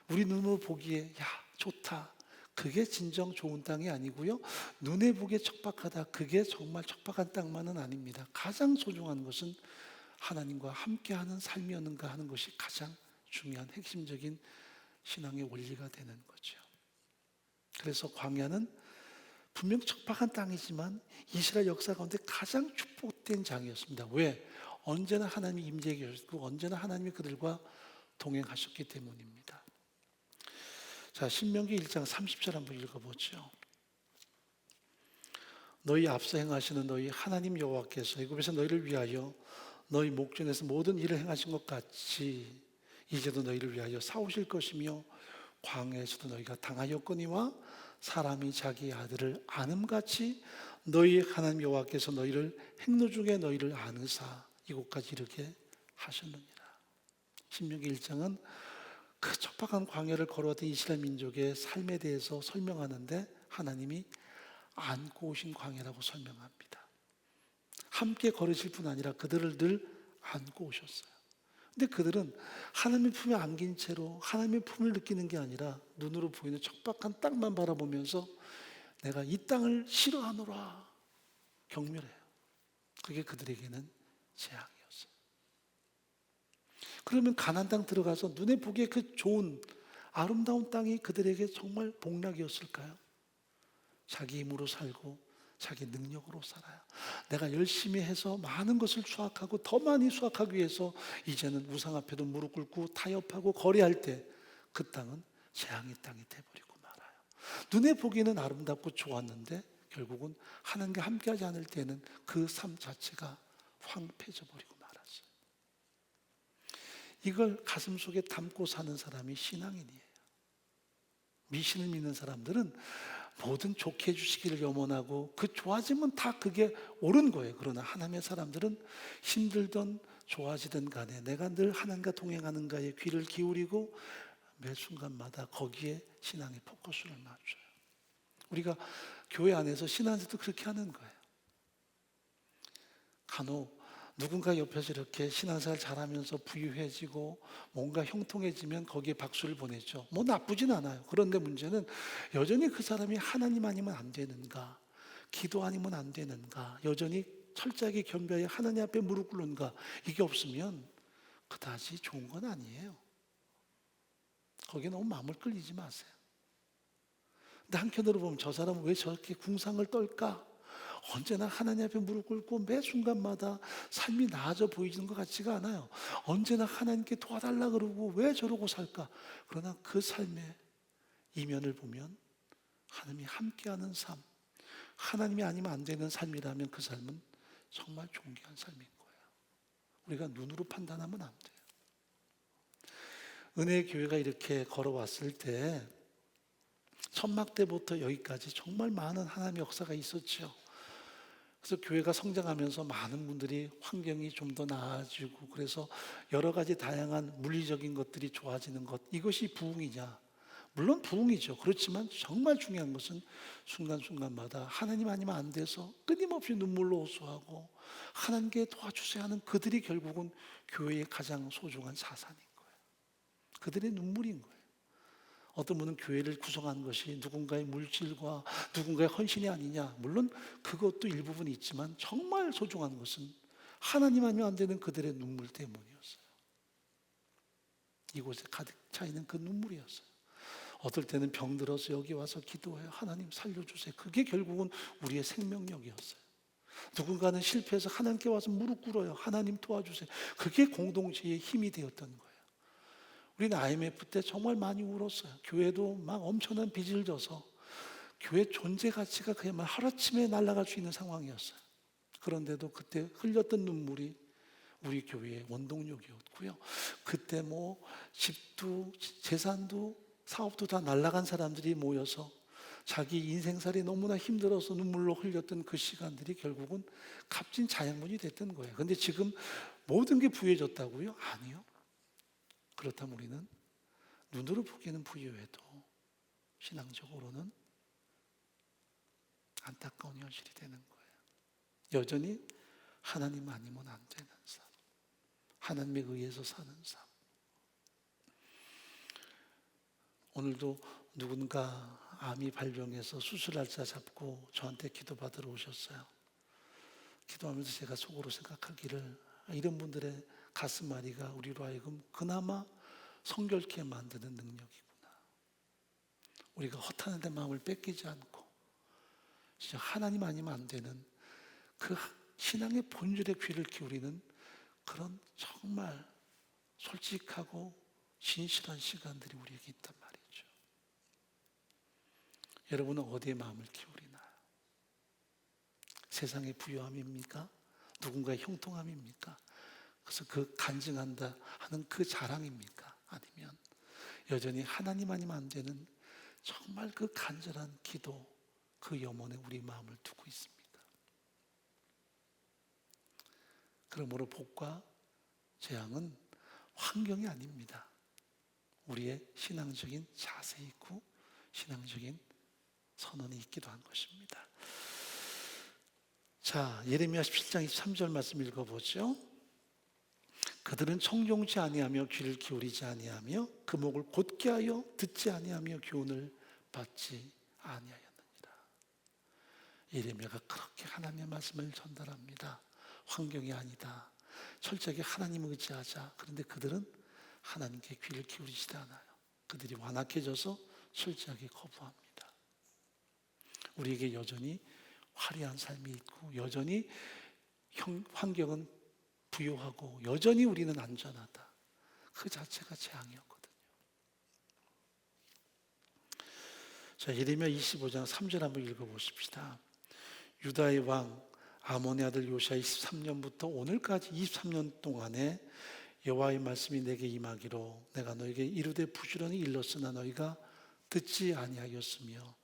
우리 눈으로 보기에 야 좋다, 그게 진정 좋은 땅이 아니고요, 눈에 보기에 척박하다, 그게 정말 척박한 땅만은 아닙니다. 가장 소중한 것은 하나님과 함께하는 삶이었는가 하는 것이 가장 중요한 핵심적인 신앙의 원리가 되는 거죠. 그래서 광야는 분명 척박한 땅이지만 이스라엘 역사 가운데 가장 축복된 장이었습니다. 왜? 언제나 하나님이 임재해 계셨고 언제나 하나님이 그들과 동행하셨기 때문입니다. 자, 신명기 1장 30절 한번 읽어보죠. 너희 앞서 행하시는 너희 하나님 여호와께서 애굽에서 너희를 위하여 너희 목전에서 모든 일을 행하신 것 같이 이제도 너희를 위하여 싸우실 것이며 광야에서도 너희가 당하였거니와 사람이 자기 아들을 아음같이 너희 하나님 여호와께서 너희를 행로 중에 너희를 아느사 이곳까지 이르게 하셨느니라. 신명기 1장은 그 척박한 광야를 걸어왔던 이스라엘 민족의 삶에 대해서 설명하는데 하나님이 안고 오신 광야라고 설명합니다. 함께 걸으실 뿐 아니라 그들을 늘 안고 오셨어요. 근데 그들은 하나님의 품에 안긴 채로 하나님의 품을 느끼는 게 아니라 눈으로 보이는 척박한 땅만 바라보면서 내가 이 땅을 싫어하노라 경멸해요. 그게 그들에게는 재앙이었어요. 그러면 가나안 땅 들어가서 눈에 보기에 그 좋은 아름다운 땅이 그들에게 정말 복락이었을까요? 자기 힘으로 살고 자기 능력으로 살아요. 내가 열심히 해서 많은 것을 수확하고 더 많이 수확하기 위해서 이제는 우상 앞에도 무릎 꿇고 타협하고 거래할 때 그 땅은 재앙의 땅이 돼버리고 말아요. 눈에 보기에는 아름답고 좋았는데 결국은 하나님과 함께하지 않을 때는 그 삶 자체가 황폐해져 버리고 말았어요. 이걸 가슴속에 담고 사는 사람이 신앙인이에요. 미신을 믿는 사람들은 뭐든 좋게 해주시기를 염원하고 그 좋아지면 다 그게 옳은 거예요. 그러나 하나님의 사람들은 힘들던 좋아지든 간에 내가 늘 하나님과 동행하는가에 귀를 기울이고 매 순간마다 거기에 신앙의 포커스를 맞춰요. 우리가 교회 안에서 신앙생활도 그렇게 하는 거예요. 간혹 누군가 옆에서 이렇게 신앙생활 잘하면서 부유해지고 뭔가 형통해지면 거기에 박수를 보내죠. 뭐 나쁘진 않아요. 그런데 문제는 여전히 그 사람이 하나님 아니면 안 되는가, 기도 아니면 안 되는가, 여전히 철저하게 겸비하여 하나님 앞에 무릎 꿇는가, 이게 없으면 그다지 좋은 건 아니에요. 거기에 너무 마음을 끌리지 마세요. 근데 한편으로 보면 저 사람은 왜 저렇게 궁상을 떨까? 언제나 하나님 앞에 무릎 꿇고 매 순간마다 삶이 나아져 보이는 것 같지가 않아요. 언제나 하나님께 도와달라 그러고 왜 저러고 살까? 그러나 그 삶의 이면을 보면 하나님이 함께하는 삶, 하나님이 아니면 안 되는 삶이라면 그 삶은 정말 존귀한 삶인 거예요. 우리가 눈으로 판단하면 안 돼요. 은혜의 교회가 이렇게 걸어왔을 때 천막 때부터 여기까지 정말 많은 하나님의 역사가 있었죠. 그래서 교회가 성장하면서 많은 분들이 환경이 좀 더 나아지고 그래서 여러 가지 다양한 물리적인 것들이 좋아지는 것, 이것이 부흥이냐? 물론 부흥이죠. 그렇지만 정말 중요한 것은 순간순간마다 하나님 아니면 안 돼서 끊임없이 눈물로 호소하고 하나님께 도와주세요 하는 그들이 결국은 교회의 가장 소중한 자산인 거예요. 그들의 눈물인 거예요. 어떤 분은 교회를 구성하는 것이 누군가의 물질과 누군가의 헌신이 아니냐. 물론 그것도 일부분 있지만 정말 소중한 것은 하나님 아니면 안 되는 그들의 눈물 때문이었어요. 이곳에 가득 차 있는 그 눈물이었어요. 어떨 때는 병들어서 여기 와서 기도해요. 하나님 살려주세요. 그게 결국은 우리의 생명력이었어요. 누군가는 실패해서 하나님께 와서 무릎 꿇어요. 하나님 도와주세요. 그게 공동체의 힘이 되었던 거예요. 우리는 IMF 때 정말 많이 울었어요. 교회도 막 엄청난 빚을 져서 교회 존재 가치가 그야말로 하루아침에 날아갈 수 있는 상황이었어요. 그런데도 그때 흘렸던 눈물이 우리 교회의 원동력이었고요. 그때 뭐 집도 재산도 사업도 다 날아간 사람들이 모여서 자기 인생살이 너무나 힘들어서 눈물로 흘렸던 그 시간들이 결국은 값진 자양분이 됐던 거예요. 그런데 지금 모든 게 부유해졌다고요? 아니요. 그렇다면 우리는 눈으로 보기에는 부유해도 신앙적으로는 안타까운 현실이 되는 거예요. 여전히 하나님 아니면 안 되는 삶, 하나님에 의해서 사는 삶. 오늘도 누군가 암이 발병해서 수술날짜 잡고 저한테 기도받으러 오셨어요. 기도하면서 제가 속으로 생각하기를 이런 분들의 가슴앓이가 우리로 하여금 그나마 성결케 만드는 능력이구나. 우리가 허탄한 마음을 뺏기지 않고 진짜 하나님 아니면 안 되는 그 신앙의 본질에 귀를 기울이는 그런 정말 솔직하고 진실한 시간들이 우리에게 있단 말이죠. 여러분은 어디에 마음을 기울이나요? 세상의 부유함입니까? 누군가의 형통함입니까? 그래서 그 간증한다 하는 그 자랑입니까? 아니면 여전히 하나님 아니면 안 되는 정말 그 간절한 기도, 그 염원에 우리 마음을 두고 있습니까? 그러므로 복과 재앙은 환경이 아닙니다. 우리의 신앙적인 자세 있고 신앙적인 선언이 있기도 한 것입니다. 자, 예레미야 17장 23절 말씀 읽어보죠. 그들은 청종치 아니하며 귀를 기울이지 아니하며 그 목을 곧게 하여 듣지 아니하며 교훈을 받지 아니하였느니라. 예레미야가 그렇게 하나님의 말씀을 전달합니다. 환경이 아니다. 철저하게 하나님을 의지하자. 그런데 그들은 하나님께 귀를 기울이지 않아요. 그들이 완악해져서 철저하게 거부합니다. 우리에게 여전히 화려한 삶이 있고 여전히 환경은 부유하고 여전히 우리는 안전하다. 그 자체가 재앙이었거든요. 자, 예레미야 25장 3절 한번 읽어보십시다. 유다의 왕 아몬의 아들 요시아 23년부터 오늘까지 23년 동안에 여호와의 말씀이 내게 임하기로 내가 너에게 이르되 부지런히 일렀으나 너희가 듣지 아니하였으며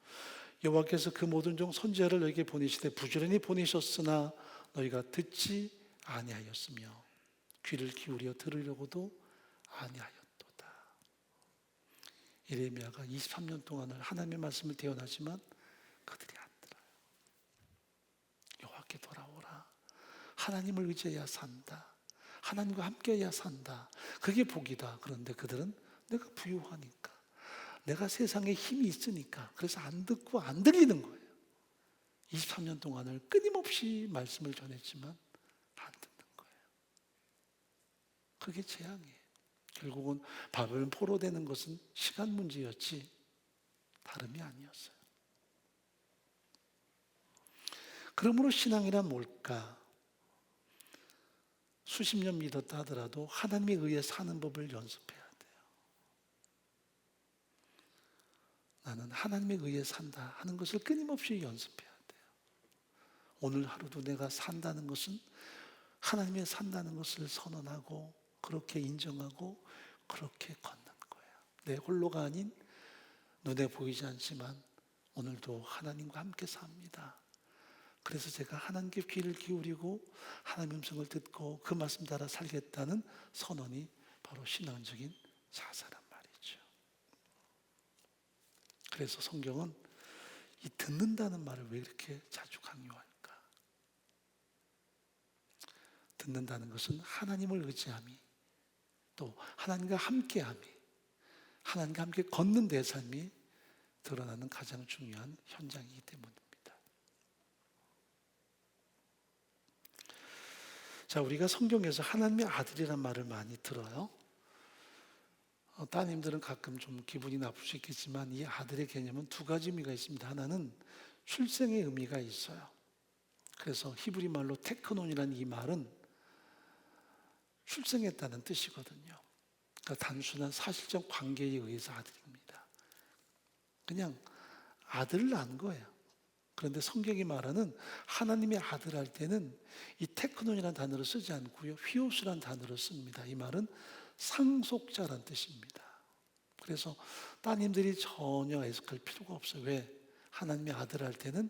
여호와께서 그 모든 종 선지자를 너에게 보내시되 부지런히 보내셨으나 너희가 듣지 아니하였으며 귀를 기울여 들으려고도 아니하였도다. 예레미야가 23년 동안을 하나님의 말씀을 대언하지만 그들이 안 들어요. 여호와께 돌아오라. 하나님을 의지해야 산다. 하나님과 함께해야 산다. 그게 복이다. 그런데 그들은 내가 부유하니까, 내가 세상에 힘이 있으니까 그래서 안 듣고 안 들리는 거예요. 23년 동안을 끊임없이 말씀을 전했지만 안 듣는 거예요. 그게 재앙이에요. 결국은 바벨론 포로되는 것은 시간 문제였지 다름이 아니었어요. 그러므로 신앙이란 뭘까? 수십 년 믿었다 하더라도 하나님에 의해 사는 법을 연습해야 돼요. 나는 하나님에 의해 산다 하는 것을 끊임없이 연습해야 돼요. 오늘 하루도 내가 산다는 것은 하나님에 산다는 것을 선언하고 그렇게 인정하고 그렇게 걷는 거예요. 내 홀로가 아닌 눈에 보이지 않지만 오늘도 하나님과 함께 삽니다. 그래서 제가 하나님께 귀를 기울이고 하나님의 음성을 듣고 그 말씀 따라 살겠다는 선언이 바로 신앙적인 자세란 말이죠. 그래서 성경은 이 듣는다는 말을 왜 이렇게 자주 강조할까? 듣는다는 것은 하나님을 의지함이, 또 하나님과 함께함이, 하나님과 함께 걷는 내 삶이 드러나는 가장 중요한 현장이기 때문입니다. 자, 우리가 성경에서 하나님의 아들이란 말을 많이 들어요. 따님들은 가끔 좀 기분이 나쁠 수 있겠지만 이 아들의 개념은 두 가지 의미가 있습니다. 하나는 출생의 의미가 있어요. 그래서 히브리 말로 테크논이라는 이 말은 출생했다는 뜻이거든요. 그러니까 단순한 사실적 관계에 의해서 아들입니다. 그냥 아들을 낳은 거예요. 그런데 성경이 말하는 하나님의 아들 할 때는 이 테크논이라는 단어를 쓰지 않고요, 휘오스라는 단어를 씁니다. 이 말은 상속자란 뜻입니다. 그래서 따님들이 전혀 애석할 필요가 없어요. 왜? 하나님의 아들 할 때는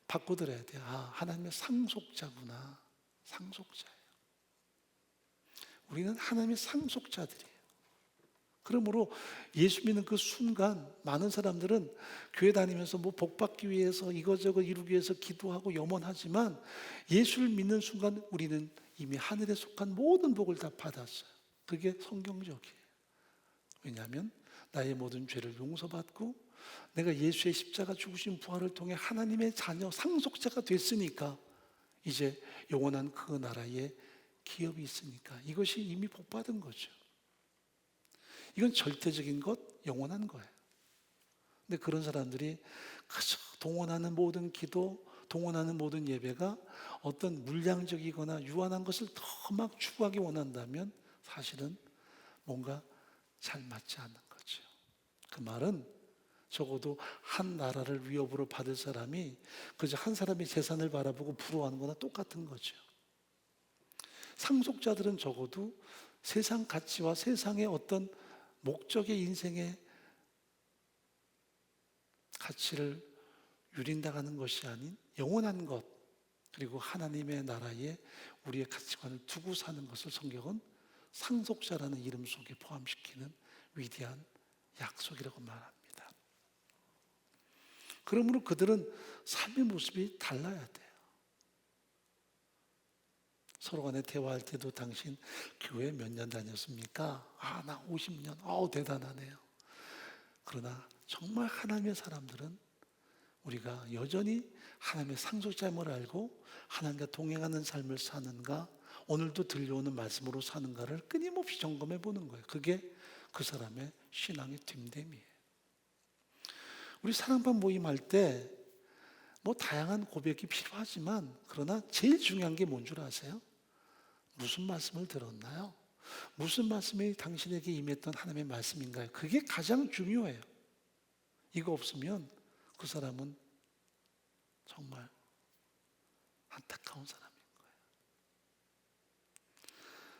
바꿔들어야 돼요. 아, 하나님의 상속자구나. 상속자예요. 우리는 하나님의 상속자들이에요. 그러므로 예수 믿는 그 순간 많은 사람들은 교회 다니면서 뭐 복 받기 위해서 이거저거 이루기 위해서 기도하고 염원하지만 예수를 믿는 순간 우리는 이미 하늘에 속한 모든 복을 다 받았어요. 그게 성경적이에요. 왜냐하면 나의 모든 죄를 용서받고 내가 예수의 십자가 죽으신 부활을 통해 하나님의 자녀 상속자가 됐으니까 이제 영원한 그 나라에 기업이 있으니까 이것이 이미 복받은 거죠. 이건 절대적인 것, 영원한 거예요. 근데 그런 사람들이 그저 동원하는 모든 기도, 동원하는 모든 예배가 어떤 물량적이거나 유한한 것을 더 막 추구하기 원한다면 사실은 뭔가 잘 맞지 않는 거죠. 그 말은 적어도 한 나라를 위협으로 받을 사람이 그저 한 사람의 재산을 바라보고 부러워하는 거나 똑같은 거죠. 상속자들은 적어도 세상 가치와 세상의 어떤 목적의 인생의 가치를 유린당하는 것이 아닌 영원한 것, 그리고 하나님의 나라에 우리의 가치관을 두고 사는 것을 성경은 상속자라는 이름 속에 포함시키는 위대한 약속이라고 말합니다. 그러므로 그들은 삶의 모습이 달라야 돼요. 서로 간에 대화할 때도 당신 교회 몇 년 다녔습니까? 나 50년. 대단하네요. 그러나 정말 하나님의 사람들은 우리가 여전히 하나님의 상속자임을 알고 하나님과 동행하는 삶을 사는가, 오늘도 들려오는 말씀으로 사는가를 끊임없이 점검해 보는 거예요. 그게 그 사람의 신앙의 됨됨이에요. 우리 사랑방 모임할 때 다양한 고백이 필요하지만, 그러나 제일 중요한 게 뭔 줄 아세요? 무슨 말씀을 들었나요? 무슨 말씀이 당신에게 임했던 하나님의 말씀인가요? 그게 가장 중요해요. 이거 없으면 그 사람은 정말 안타까운 사람인 거예요.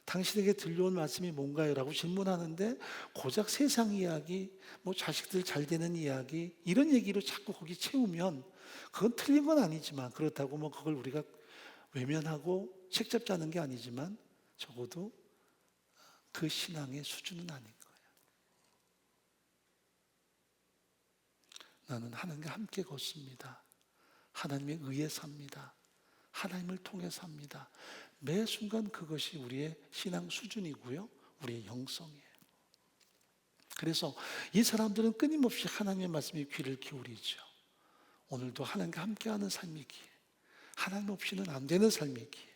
당신에게 들려온 말씀이 뭔가요? 라고 질문하는데 고작 세상 이야기, 자식들 잘 되는 이야기, 이런 얘기로 자꾸 거기 채우면 그건 틀린 건 아니지만, 그렇다고 그걸 우리가 외면하고 책 잡자는 게 아니지만 적어도 그 신앙의 수준은 아닌 거예요. 나는 하나님과 함께 걷습니다. 하나님에 의해 삽니다. 하나님을 통해 삽니다. 매 순간 그것이 우리의 신앙 수준이고요, 우리의 영성이에요. 그래서 이 사람들은 끊임없이 하나님의 말씀에 귀를 기울이죠. 오늘도 하나님과 함께하는 삶이기에, 하나님 없이는 안 되는 삶이기에.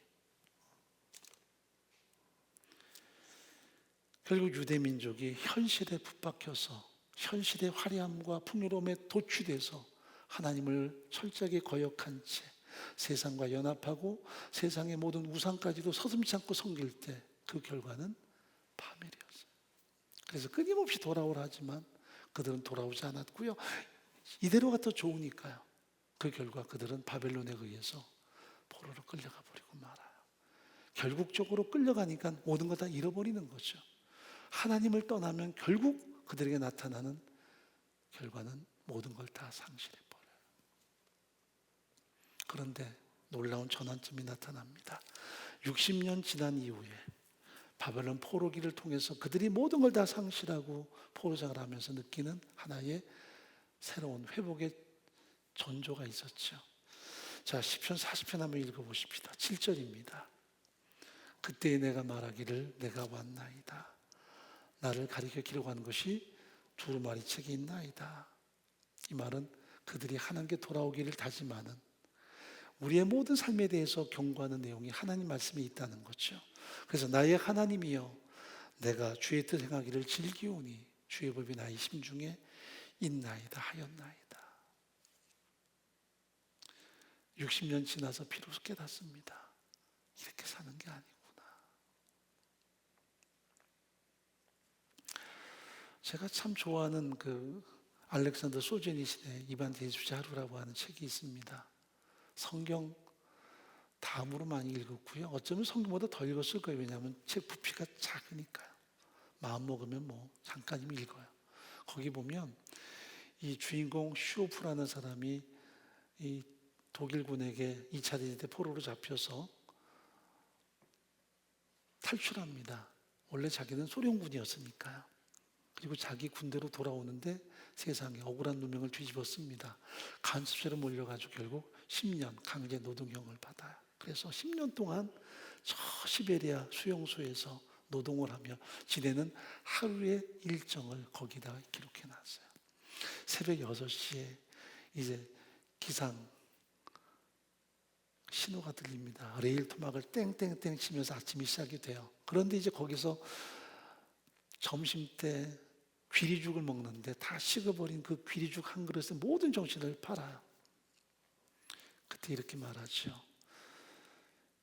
결국 유대 민족이 현실에 붙박혀서 현실의 화려함과 풍요로움에 도취돼서 하나님을 철저하게 거역한 채 세상과 연합하고 세상의 모든 우상까지도 서슴지 않고 섬길 때 그 결과는 파멸이었어요. 그래서 끊임없이 돌아오라 하지만 그들은 돌아오지 않았고요. 이대로가 더 좋으니까요. 그 결과 그들은 바벨론에 의해서 포로로 끌려가 버리고 말아요. 결국적으로 끌려가니까 모든 거 다 잃어버리는 거죠. 하나님을 떠나면 결국 그들에게 나타나는 결과는 모든 걸 다 상실해버려요. 그런데 놀라운 전환점이 나타납니다. 60년 지난 이후에 바벨론 포로기를 통해서 그들이 모든 걸 다 상실하고 포로장을 하면서 느끼는 하나의 새로운 회복의 전조가 있었죠. 자, 시편 40편 한번 읽어보십시다. 7절입니다. 그때 내가 말하기를 내가 왔나이다. 나를 가리켜 기록한 것이 두루마리 책에 있나이다. 이 말은 그들이 하나님께 돌아오기를 다짐하는, 우리의 모든 삶에 대해서 경고하는 내용이 하나님 말씀에 있다는 거죠. 그래서 나의 하나님이여, 내가 주의 뜻 행하기를 즐기오니 주의 법이 나의 심중에 있나이다 하였나이다. 60년 지나서 비로소 깨닫습니다. 이렇게 사는 게 아니구나. 제가 참 좋아하는 알렉산더 소제니신의 이반 대주제 하루라고 하는 책이 있습니다. 성경 다음으로 많이 읽었고요. 어쩌면 성경보다 더 읽었을 거예요. 왜냐하면 책 부피가 작으니까요. 마음 먹으면 잠깐이면 읽어요. 거기 보면 이 주인공 슈오프라는 사람이 이 독일군에게 2차 대전 때 포로로 잡혀서 탈출합니다. 원래 자기는 소련군이었으니까요. 그리고 자기 군대로 돌아오는데 세상에 억울한 누명을 뒤집었습니다. 간섭죄로 몰려가지고 결국 10년 강제 노동형을 받아요. 그래서 10년 동안 저 시베리아 수용소에서 노동을 하며 지내는 하루의 일정을 거기다가 기록해 놨어요. 새벽 6시에 이제 기상 신호가 들립니다. 레일 토막을 땡땡땡 치면서 아침이 시작이 돼요. 그런데 이제 거기서 점심 때 귀리죽을 먹는데 다 식어버린 그 귀리죽 한 그릇에 모든 정신을 팔아요. 그때 이렇게 말하죠.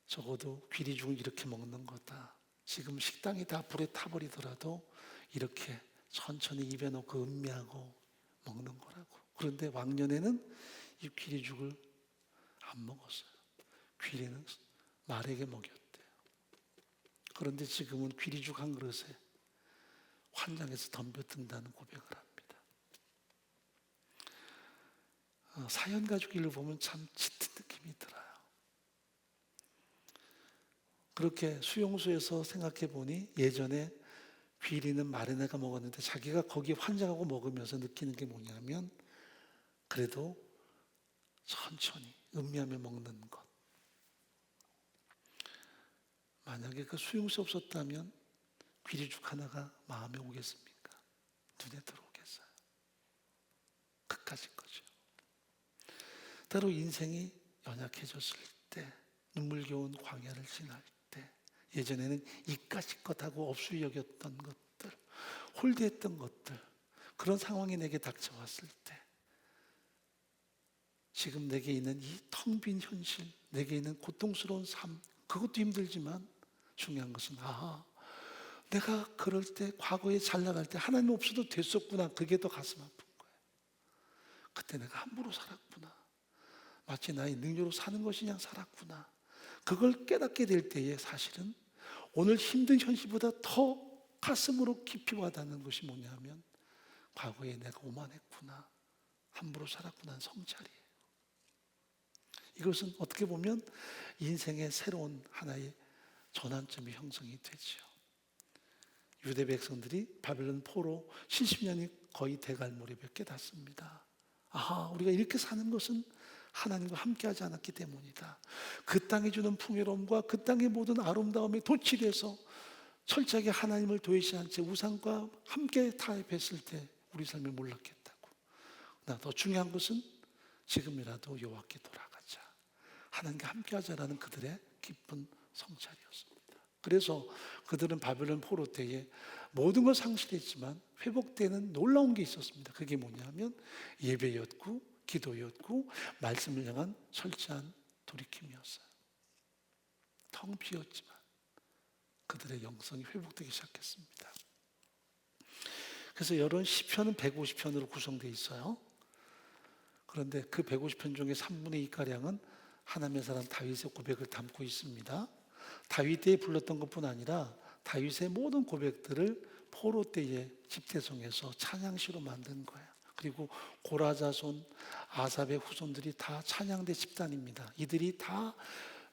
적어도 귀리죽을 이렇게 먹는 거다. 지금 식당이 다 불에 타버리더라도 이렇게 천천히 입에 넣고 음미하고 먹는 거라고. 그런데 왕년에는 이 귀리죽을 안 먹었어요. 귀리는 말에게 먹였대요. 그런데 지금은 귀리죽 한 그릇에 환장해서 덤벼든다는 고백을 합니다. 사연 가지고 읽어보면 참 짙은 느낌이 들어요. 그렇게 수용소에서 생각해 보니 예전에 귀리는 마리네가 먹었는데 자기가 거기에 환장하고 먹으면서 느끼는 게 뭐냐면 그래도 천천히 음미하며 먹는 것. 만약에 그 수용소 없었다면 귀리죽 하나가 마음에 오겠습니까? 눈에 들어오겠어요? 그까짓 거죠. 때로 인생이 연약해졌을 때, 눈물겨운 광야를 지날 때, 예전에는 이까짓 것하고 없이 여겼던 것들, 홀대했던 것들, 그런 상황이 내게 닥쳐왔을 때, 지금 내게 있는 이 텅 빈 현실, 내게 있는 고통스러운 삶, 그것도 힘들지만 중요한 것은 내가 그럴 때 과거에 잘 나갈 때 하나님 없어도 됐었구나. 그게 더 가슴 아픈 거예요. 그때 내가 함부로 살았구나. 마치 나의 능력으로 사는 것이 그냥 살았구나. 그걸 깨닫게 될 때에 사실은 오늘 힘든 현실보다 더 가슴으로 깊이 와닿는 것이 뭐냐면 과거에 내가 오만했구나. 함부로 살았구나 하는 성찰이에요. 이것은 어떻게 보면 인생의 새로운 하나의 전환점이 형성이 되죠. 유대 백성들이 바벨론 포로 70년이 거의 돼갈 무렵에 깨닫습니다. 우리가 이렇게 사는 것은 하나님과 함께하지 않았기 때문이다. 그 땅이 주는 풍요로움과 그 땅의 모든 아름다움에 도취돼서 철저하게 하나님을 도외시한 채 우상과 함께 타협했을 때 우리 삶을 몰랐겠다고. 더 중요한 것은 지금이라도 여호와께 돌아가자, 하나님과 함께하자라는 그들의 기쁜 성찰이었습니다. 그래서 그들은 바벨론 포로 때에 모든 걸 상실했지만 회복되는 놀라운 게 있었습니다. 그게 뭐냐면 예배였고 기도였고 말씀을 향한 철저한 돌이킴이었어요. 텅 비었지만 그들의 영성이 회복되기 시작했습니다. 그래서 여러 시편은 150편으로 구성되어 있어요. 그런데 그 150편 중에 3분의 2가량은 하나님의 사람 다윗의 고백을 담고 있습니다. 다윗 때에 불렀던 것뿐 아니라 다윗의 모든 고백들을 포로 때에 집대성에서 찬양시로 만든 거예요. 그리고 고라 자손, 아삽의 후손들이 다 찬양대 집단입니다. 이들이 다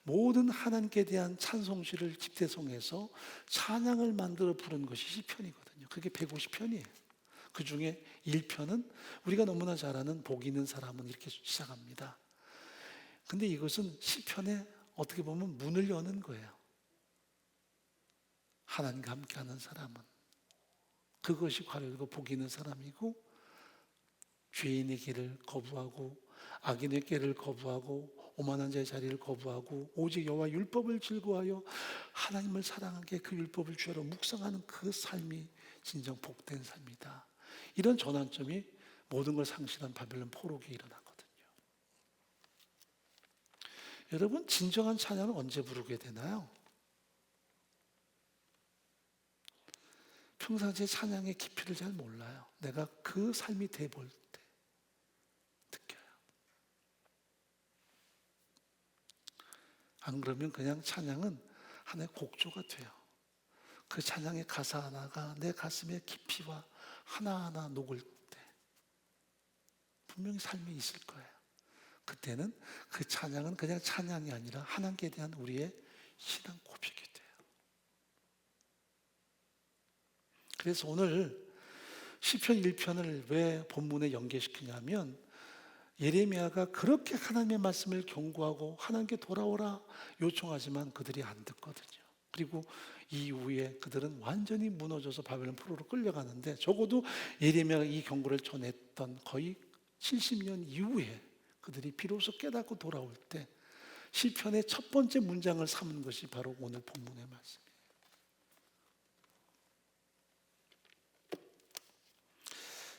모든 하나님께 대한 찬송시를 집대성에서 찬양을 만들어 부른 것이 시편이거든요. 그게 150편이에요. 그 중에 1편은 우리가 너무나 잘 아는 복 있는 사람은 이렇게 시작합니다. 근데 이것은 시편에 어떻게 보면 문을 여는 거예요. 하나님과 함께하는 사람은 그것이 과연 복 있는 사람이고, 죄인의 길을 거부하고 악인의 길을 거부하고 오만한 자의 자리를 거부하고 오직 여호와 율법을 즐거워하여 하나님을 사랑하게 그 율법을 주야로 묵상하는 그 삶이 진정 복된 삶이다. 이런 전환점이 모든 걸 상실한 바벨론 포로기에 일어났거든요. 여러분, 진정한 찬양은 언제 부르게 되나요? 평상시에 찬양의 깊이를 잘 몰라요. 내가 그 삶이 돼볼 때 느껴요. 안 그러면 그냥 찬양은 하나의 곡조가 돼요. 그 찬양의 가사 하나가 내 가슴의 깊이와 하나하나 녹을 때 분명히 삶이 있을 거예요. 그때는 그 찬양은 그냥 찬양이 아니라 하나님께 대한 우리의 신앙 고백이 돼요. 그래서 오늘 시편 1편을 왜 본문에 연계시키냐면 예레미야가 그렇게 하나님의 말씀을 경고하고 하나님께 돌아오라 요청하지만 그들이 안 듣거든요. 그리고 이후에 그들은 완전히 무너져서 바벨론 포로로 끌려가는데 적어도 예레미야가 이 경고를 전했던 거의 70년 이후에 그들이 비로소 깨닫고 돌아올 때 시편의 첫 번째 문장을 삼은 것이 바로 오늘 본문의 말씀이에요.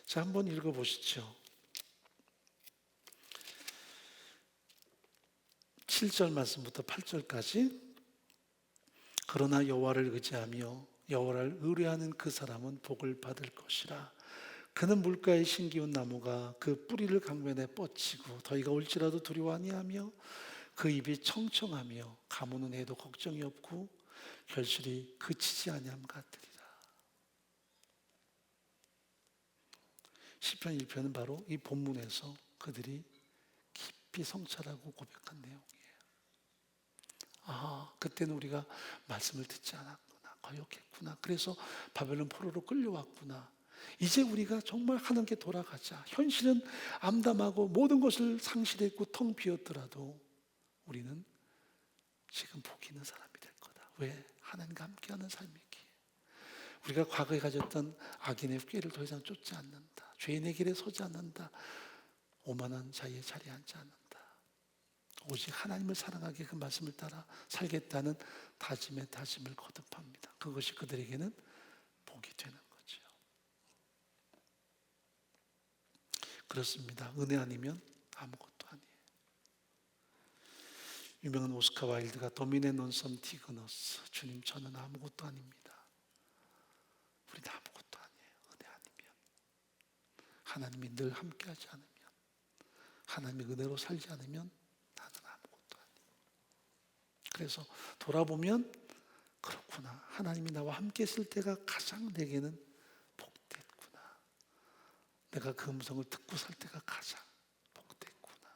자, 한번 읽어보시죠. 7절 말씀부터 8절까지. 그러나 여호와를 의지하며 여호와를 의뢰하는 그 사람은 복을 받을 것이라. 그는 물가에 심기운 나무가 그 뿌리를 강변에 뻗치고 더위가 올지라도 두려워 아니하며 그 입이 청청하며 가무는 해도 걱정이 없고 결실이 그치지 아니함 같으리라. 시편 1편은 바로 이 본문에서 그들이 깊이 성찰하고 고백한 내용이에요. 아, 그때는 우리가 말씀을 듣지 않았구나, 거역했구나, 그래서 바벨론 포로로 끌려왔구나. 이제 우리가 정말 하나님께 돌아가자. 현실은 암담하고 모든 것을 상실했고 텅 비었더라도 우리는 지금 복이 있는 사람이 될 거다. 왜? 하나님과 함께하는 삶이기에. 우리가 과거에 가졌던 악인의 꾀를 더 이상 쫓지 않는다. 죄인의 길에 서지 않는다. 오만한 자의 자리에 앉지 않는다. 오직 하나님을 사랑하게 그 말씀을 따라 살겠다는 다짐의 다짐을 거듭합니다. 그것이 그들에게는 복이 되는 거죠. 그렇습니다. 은혜 아니면 아무것도 아니에요. 유명한 오스카 와일드가 도미네 논 섬 디그너스, 주님 저는 아무것도 아닙니다. 우리는 아무것도 아니에요. 은혜 아니면. 하나님이 늘 함께하지 않으면, 하나님의 은혜로 살지 않으면 나는 아무것도 아니에요. 그래서 돌아보면 그렇구나, 하나님이 나와 함께 있을 때가 가장 내게는 복됐구나, 내가 그 음성을 듣고 살 때가 가장 복됐구나,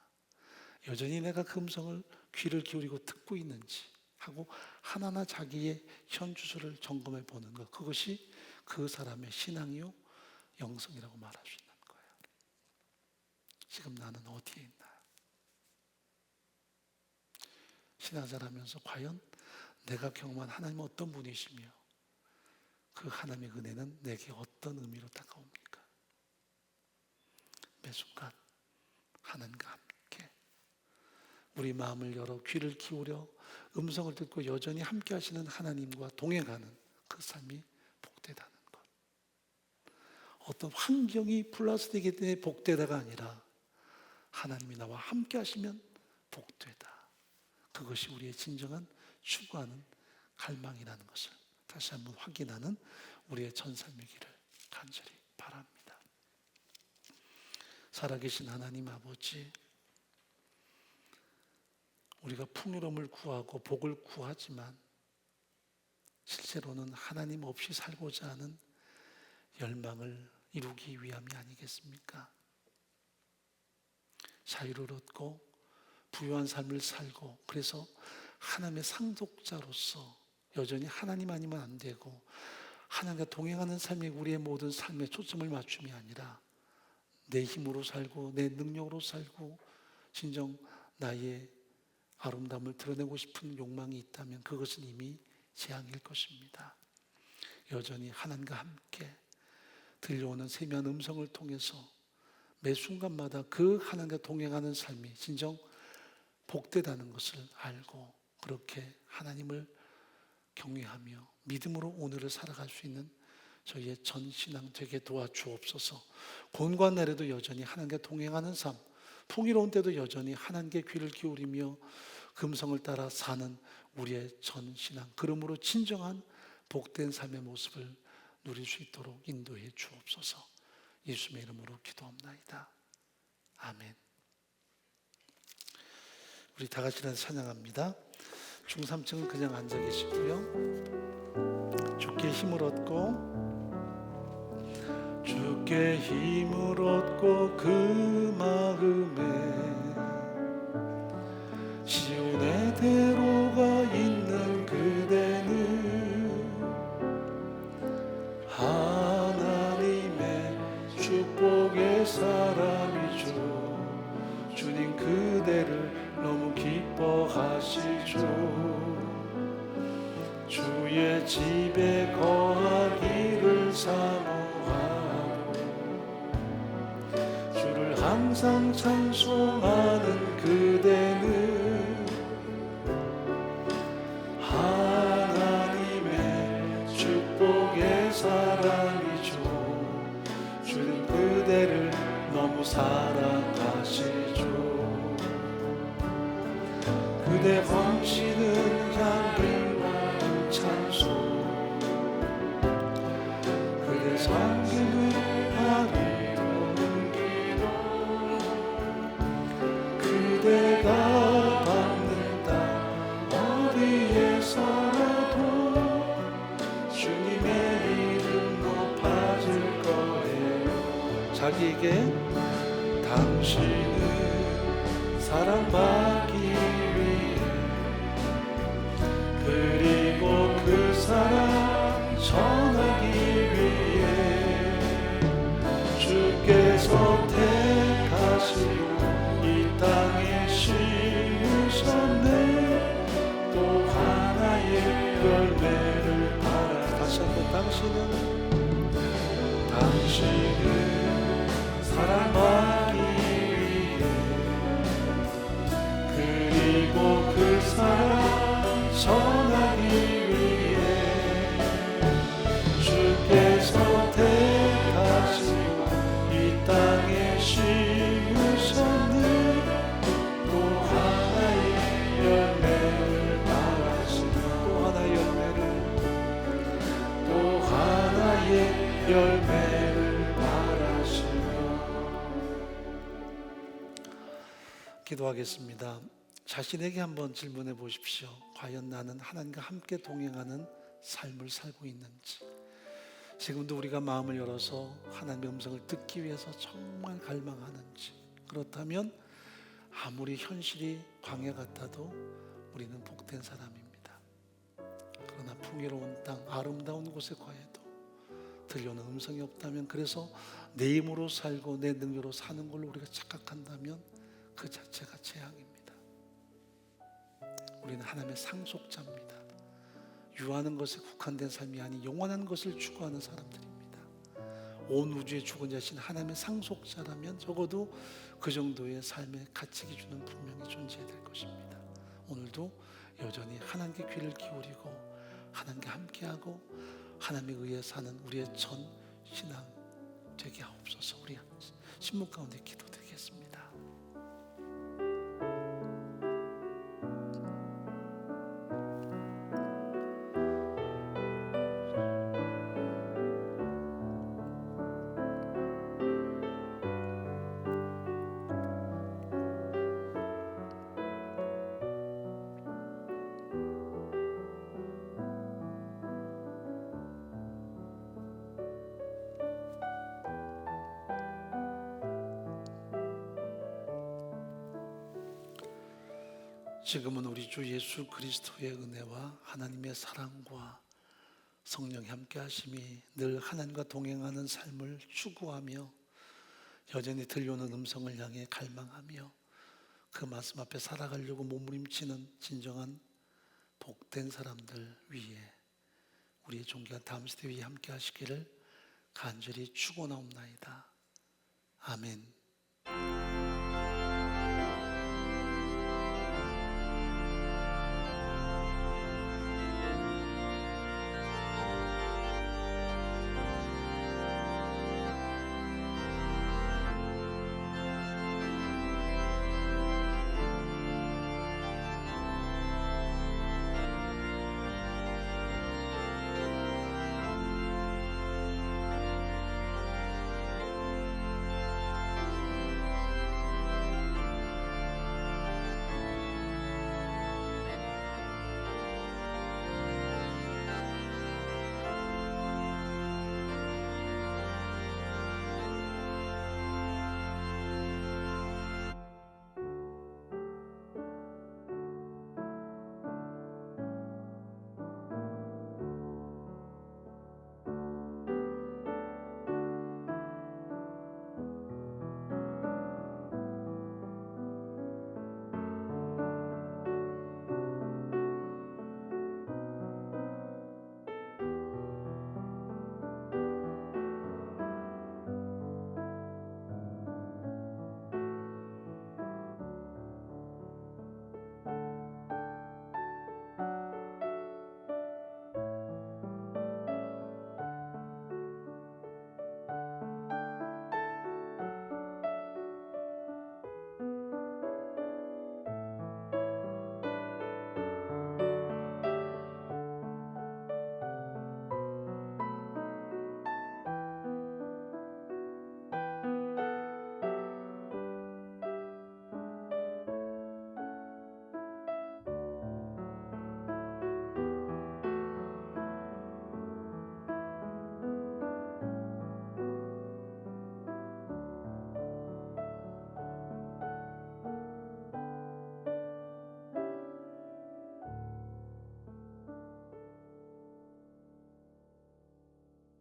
여전히 내가 그 음성을 귀를 기울이고 듣고 있는지 하고 하나하나 자기의 현주소를 점검해 보는 것, 그것이 그 사람의 신앙이요 영성이라고 말할 수 있는 거예요. 지금 나는 어디에 있나요? 신앙생활하면서 과연 내가 경험한 하나님은 어떤 분이시며 그 하나님의 은혜는 내게 어떤 의미로 다가옵니까? 매 순간 하나님과 함께 우리 마음을 열어 귀를 기울여 음성을 듣고 여전히 함께 하시는 하나님과 동행하는 그 삶이 복되다는 것. 어떤 환경이 플러스 되기 때문에 복되다가 아니라 하나님이 나와 함께 하시면 복되다. 그것이 우리의 진정한 추구하는 갈망이라는 것을 다시 한번 확인하는 우리의 전 삶의 길을 간절히 바랍니다. 살아계신 하나님 아버지, 우리가 풍요로움을 구하고 복을 구하지만 실제로는 하나님 없이 살고자 하는 열망을 이루기 위함이 아니겠습니까? 자유를 얻고 부유한 삶을 살고, 그래서 하나님의 상속자로서 여전히 하나님 아니면 안 되고 하나님과 동행하는 삶이 우리의 모든 삶에 초점을 맞춤이 아니라 내 힘으로 살고 내 능력으로 살고 진정 나의 아름다움을 드러내고 싶은 욕망이 있다면 그것은 이미 재앙일 것입니다. 여전히 하나님과 함께 들려오는 세미한 음성을 통해서 매 순간마다 그 하나님과 동행하는 삶이 진정 복되다는 것을 알고 그렇게 하나님을 경외하며 믿음으로 오늘을 살아갈 수 있는 저희의 전신앙 되게 도와주옵소서. 곤고한 날에도 여전히 하나님과 동행하는 삶, 풍요로운 때도 여전히 하나님께 귀를 기울이며 금성을 따라 사는 우리의 전신앙, 그러므로 진정한 복된 삶의 모습을 누릴 수 있도록 인도해 주옵소서. 예수님의 이름으로 기도합나이다. 아멘. 우리 다 같이 찬양합니다. 중3층은 그냥 앉아 계시고요. 주께 힘을 얻고, 주께 힘을 얻고 그 마음에 시온의 대로가 있는 그대는 하나님의 축복의 사람이죠. 주님 그대를 너무 기뻐하시죠. 주의 집에 거하기를 사모하고 주를 항상 찬송하는 그대는 하나님의 축복의 사람이죠. 주는 그대를 너무 사랑하시죠. 그대 범치는 향기로운 찬송, 그대 섬기는 아리로운 기도, 그대가 받는 땅 어디에서라도 자기에게 당신은 사랑받기 위해 그리고 그 사랑 전하기 위해 주께서 택하시고 이 땅에 심으셨네. 또 하나의 열매를 알아. 다시 한번 당신은 사랑받기 위해 그리고 그 사랑 전하기 위해 주께서 택하시고 이 땅에 심으셨네. 또 하나의 열매를 바라시며 또 하나의 열매를 바라시며. 기도하겠습니다. 자신에게 한번 질문해 보십시오. 과연 나는 하나님과 함께 동행하는 삶을 살고 있는지. 지금도 우리가 마음을 열어서 하나님의 음성을 듣기 위해서 정말 갈망하는지. 그렇다면 아무리 현실이 광야 같아도 우리는 복된 사람입니다. 그러나 풍요로운 땅, 아름다운 곳에 거해도 들려오는 음성이 없다면, 그래서 내 힘으로 살고 내 능력으로 사는 걸로 우리가 착각한다면 그 자체가 재앙입니다. 우리는 하나님의 상속자입니다. 유하는 것에 국한된 삶이 아닌 영원한 것을 추구하는 사람들입니다. 온 우주의 주권자신 하나님의 상속자라면 적어도 그 정도의 삶의 가치기 주는 분명히 존재해야 될 것입니다. 오늘도 여전히 하나님께 귀를 기울이고 하나님께 함께하고 하나님에 의해 사는 우리의 전 신앙 되게 하옵소서. 우리 신문 가운데 기도드리겠습니다. 지금은 우리 주 예수 그리스도의 은혜와 하나님의 사랑과 성령의 함께 하심이 늘 하나님과 동행하는 삶을 추구하며 여전히 들려오는 음성을 향해 갈망하며 그 말씀 앞에 살아가려고 몸부림치는 진정한 복된 사람들 위에 우리의 존귀한 다음 세대 위에 함께 하시기를 간절히 축원하옵나이다. 아멘.